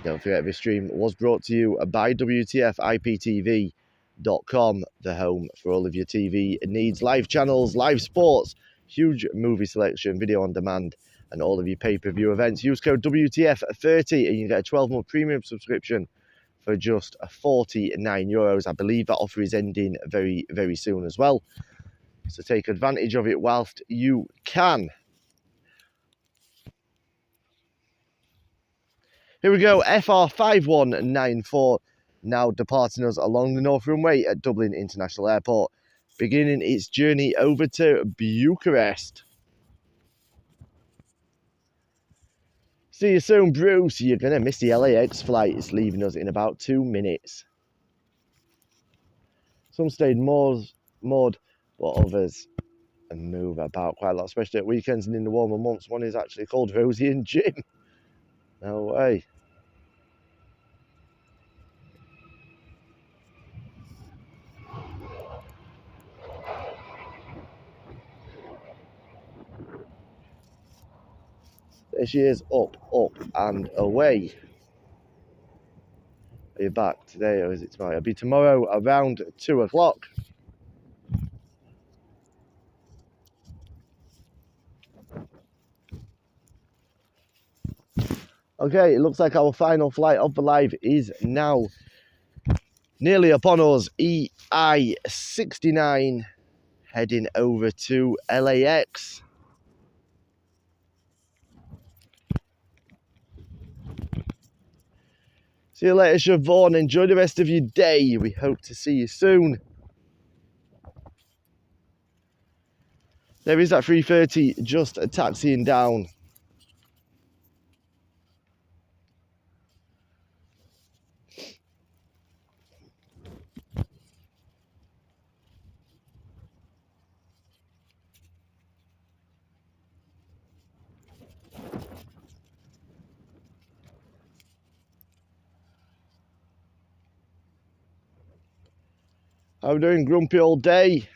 Don't forget, this stream was brought to you by WTFIPTV.com, the home for all of your TV needs, live channels, live sports, huge movie selection, video on demand, and all of your pay-per-view events. Use code WTF30 and you can get a 12-month premium subscription for just €49. I believe that offer is ending very, very soon as well. So take advantage of it whilst you can. Here we go, FR 5194 now departing us along the North Runway at Dublin International Airport, beginning its journey over to Bucharest. See you soon, Bruce. You're going to miss the LAX flight. It's leaving us in about 2 minutes. Some stayed moored, but others move about quite a lot, especially at weekends and in the warmer months. One is actually called Rosie and Jim. No way. There she is, up, and away. Are you back today or is it tomorrow? It'll be tomorrow around 2 o'clock. Okay, it looks like our final flight of the live is now nearly upon us. EI69 heading over to LAX. See you later, Siobhan. Enjoy the rest of your day. We hope to see you soon. There is that 330 just taxiing down. How are we doing? Grumpy all day.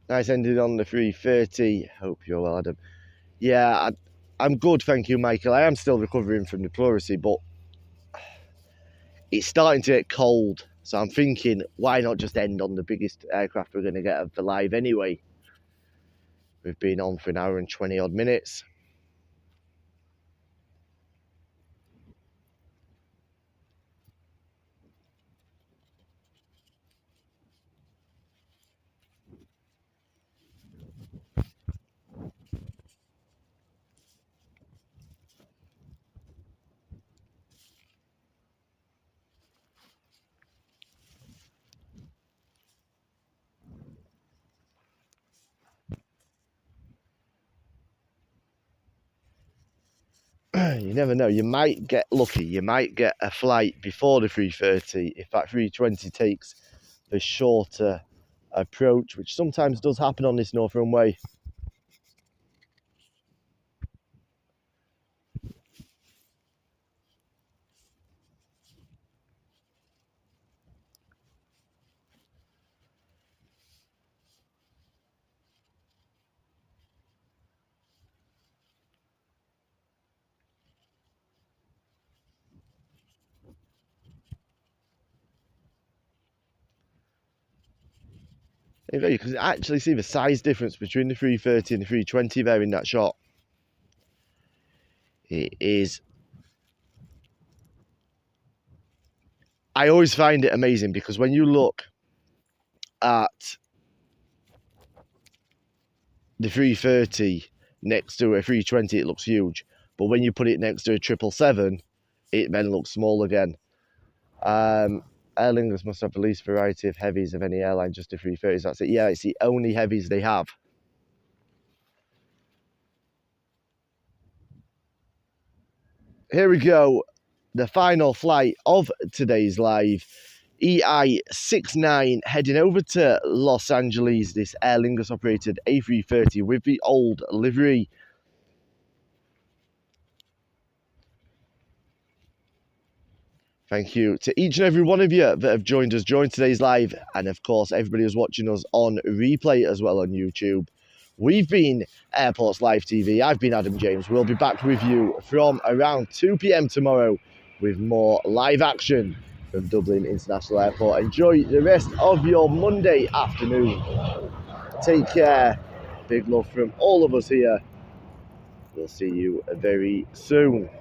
Nice ending on the 330. Hope you're well, Adam. Yeah, I'm good, thank you, Michael. I am still recovering from the pleurisy, but it's starting to get cold. So I'm thinking, why not just end on the biggest aircraft we're going to get for live anyway? We've been on for an hour and 20 odd minutes. You never know, you might get lucky, you might get a flight before the 330 if that 320 takes the shorter approach, which sometimes does happen on this North Runway. You can actually see the size difference between the 330 and the 320 there in that shot. It is. I always find it amazing because when you look at the 330 next to a 320, it looks huge. But when you put it next to a 777, it then looks small again. Aer Lingus must have the least variety of heavies of any airline, just the 330s. That's it. Yeah, it's the only heavies they have. Here we go. The final flight of today's live. EI69 heading over to Los Angeles. This Aer Lingus operated A330 with the old livery. Thank you to each and every one of you that have joined today's live. And of course, everybody who's watching us on replay as well on YouTube. We've been Airports Live TV. I've been Adam James. We'll be back with you from around 2 p.m. tomorrow with more live action from Dublin International Airport. Enjoy the rest of your Monday afternoon. Take care. Big love from all of us here. We'll see you very soon.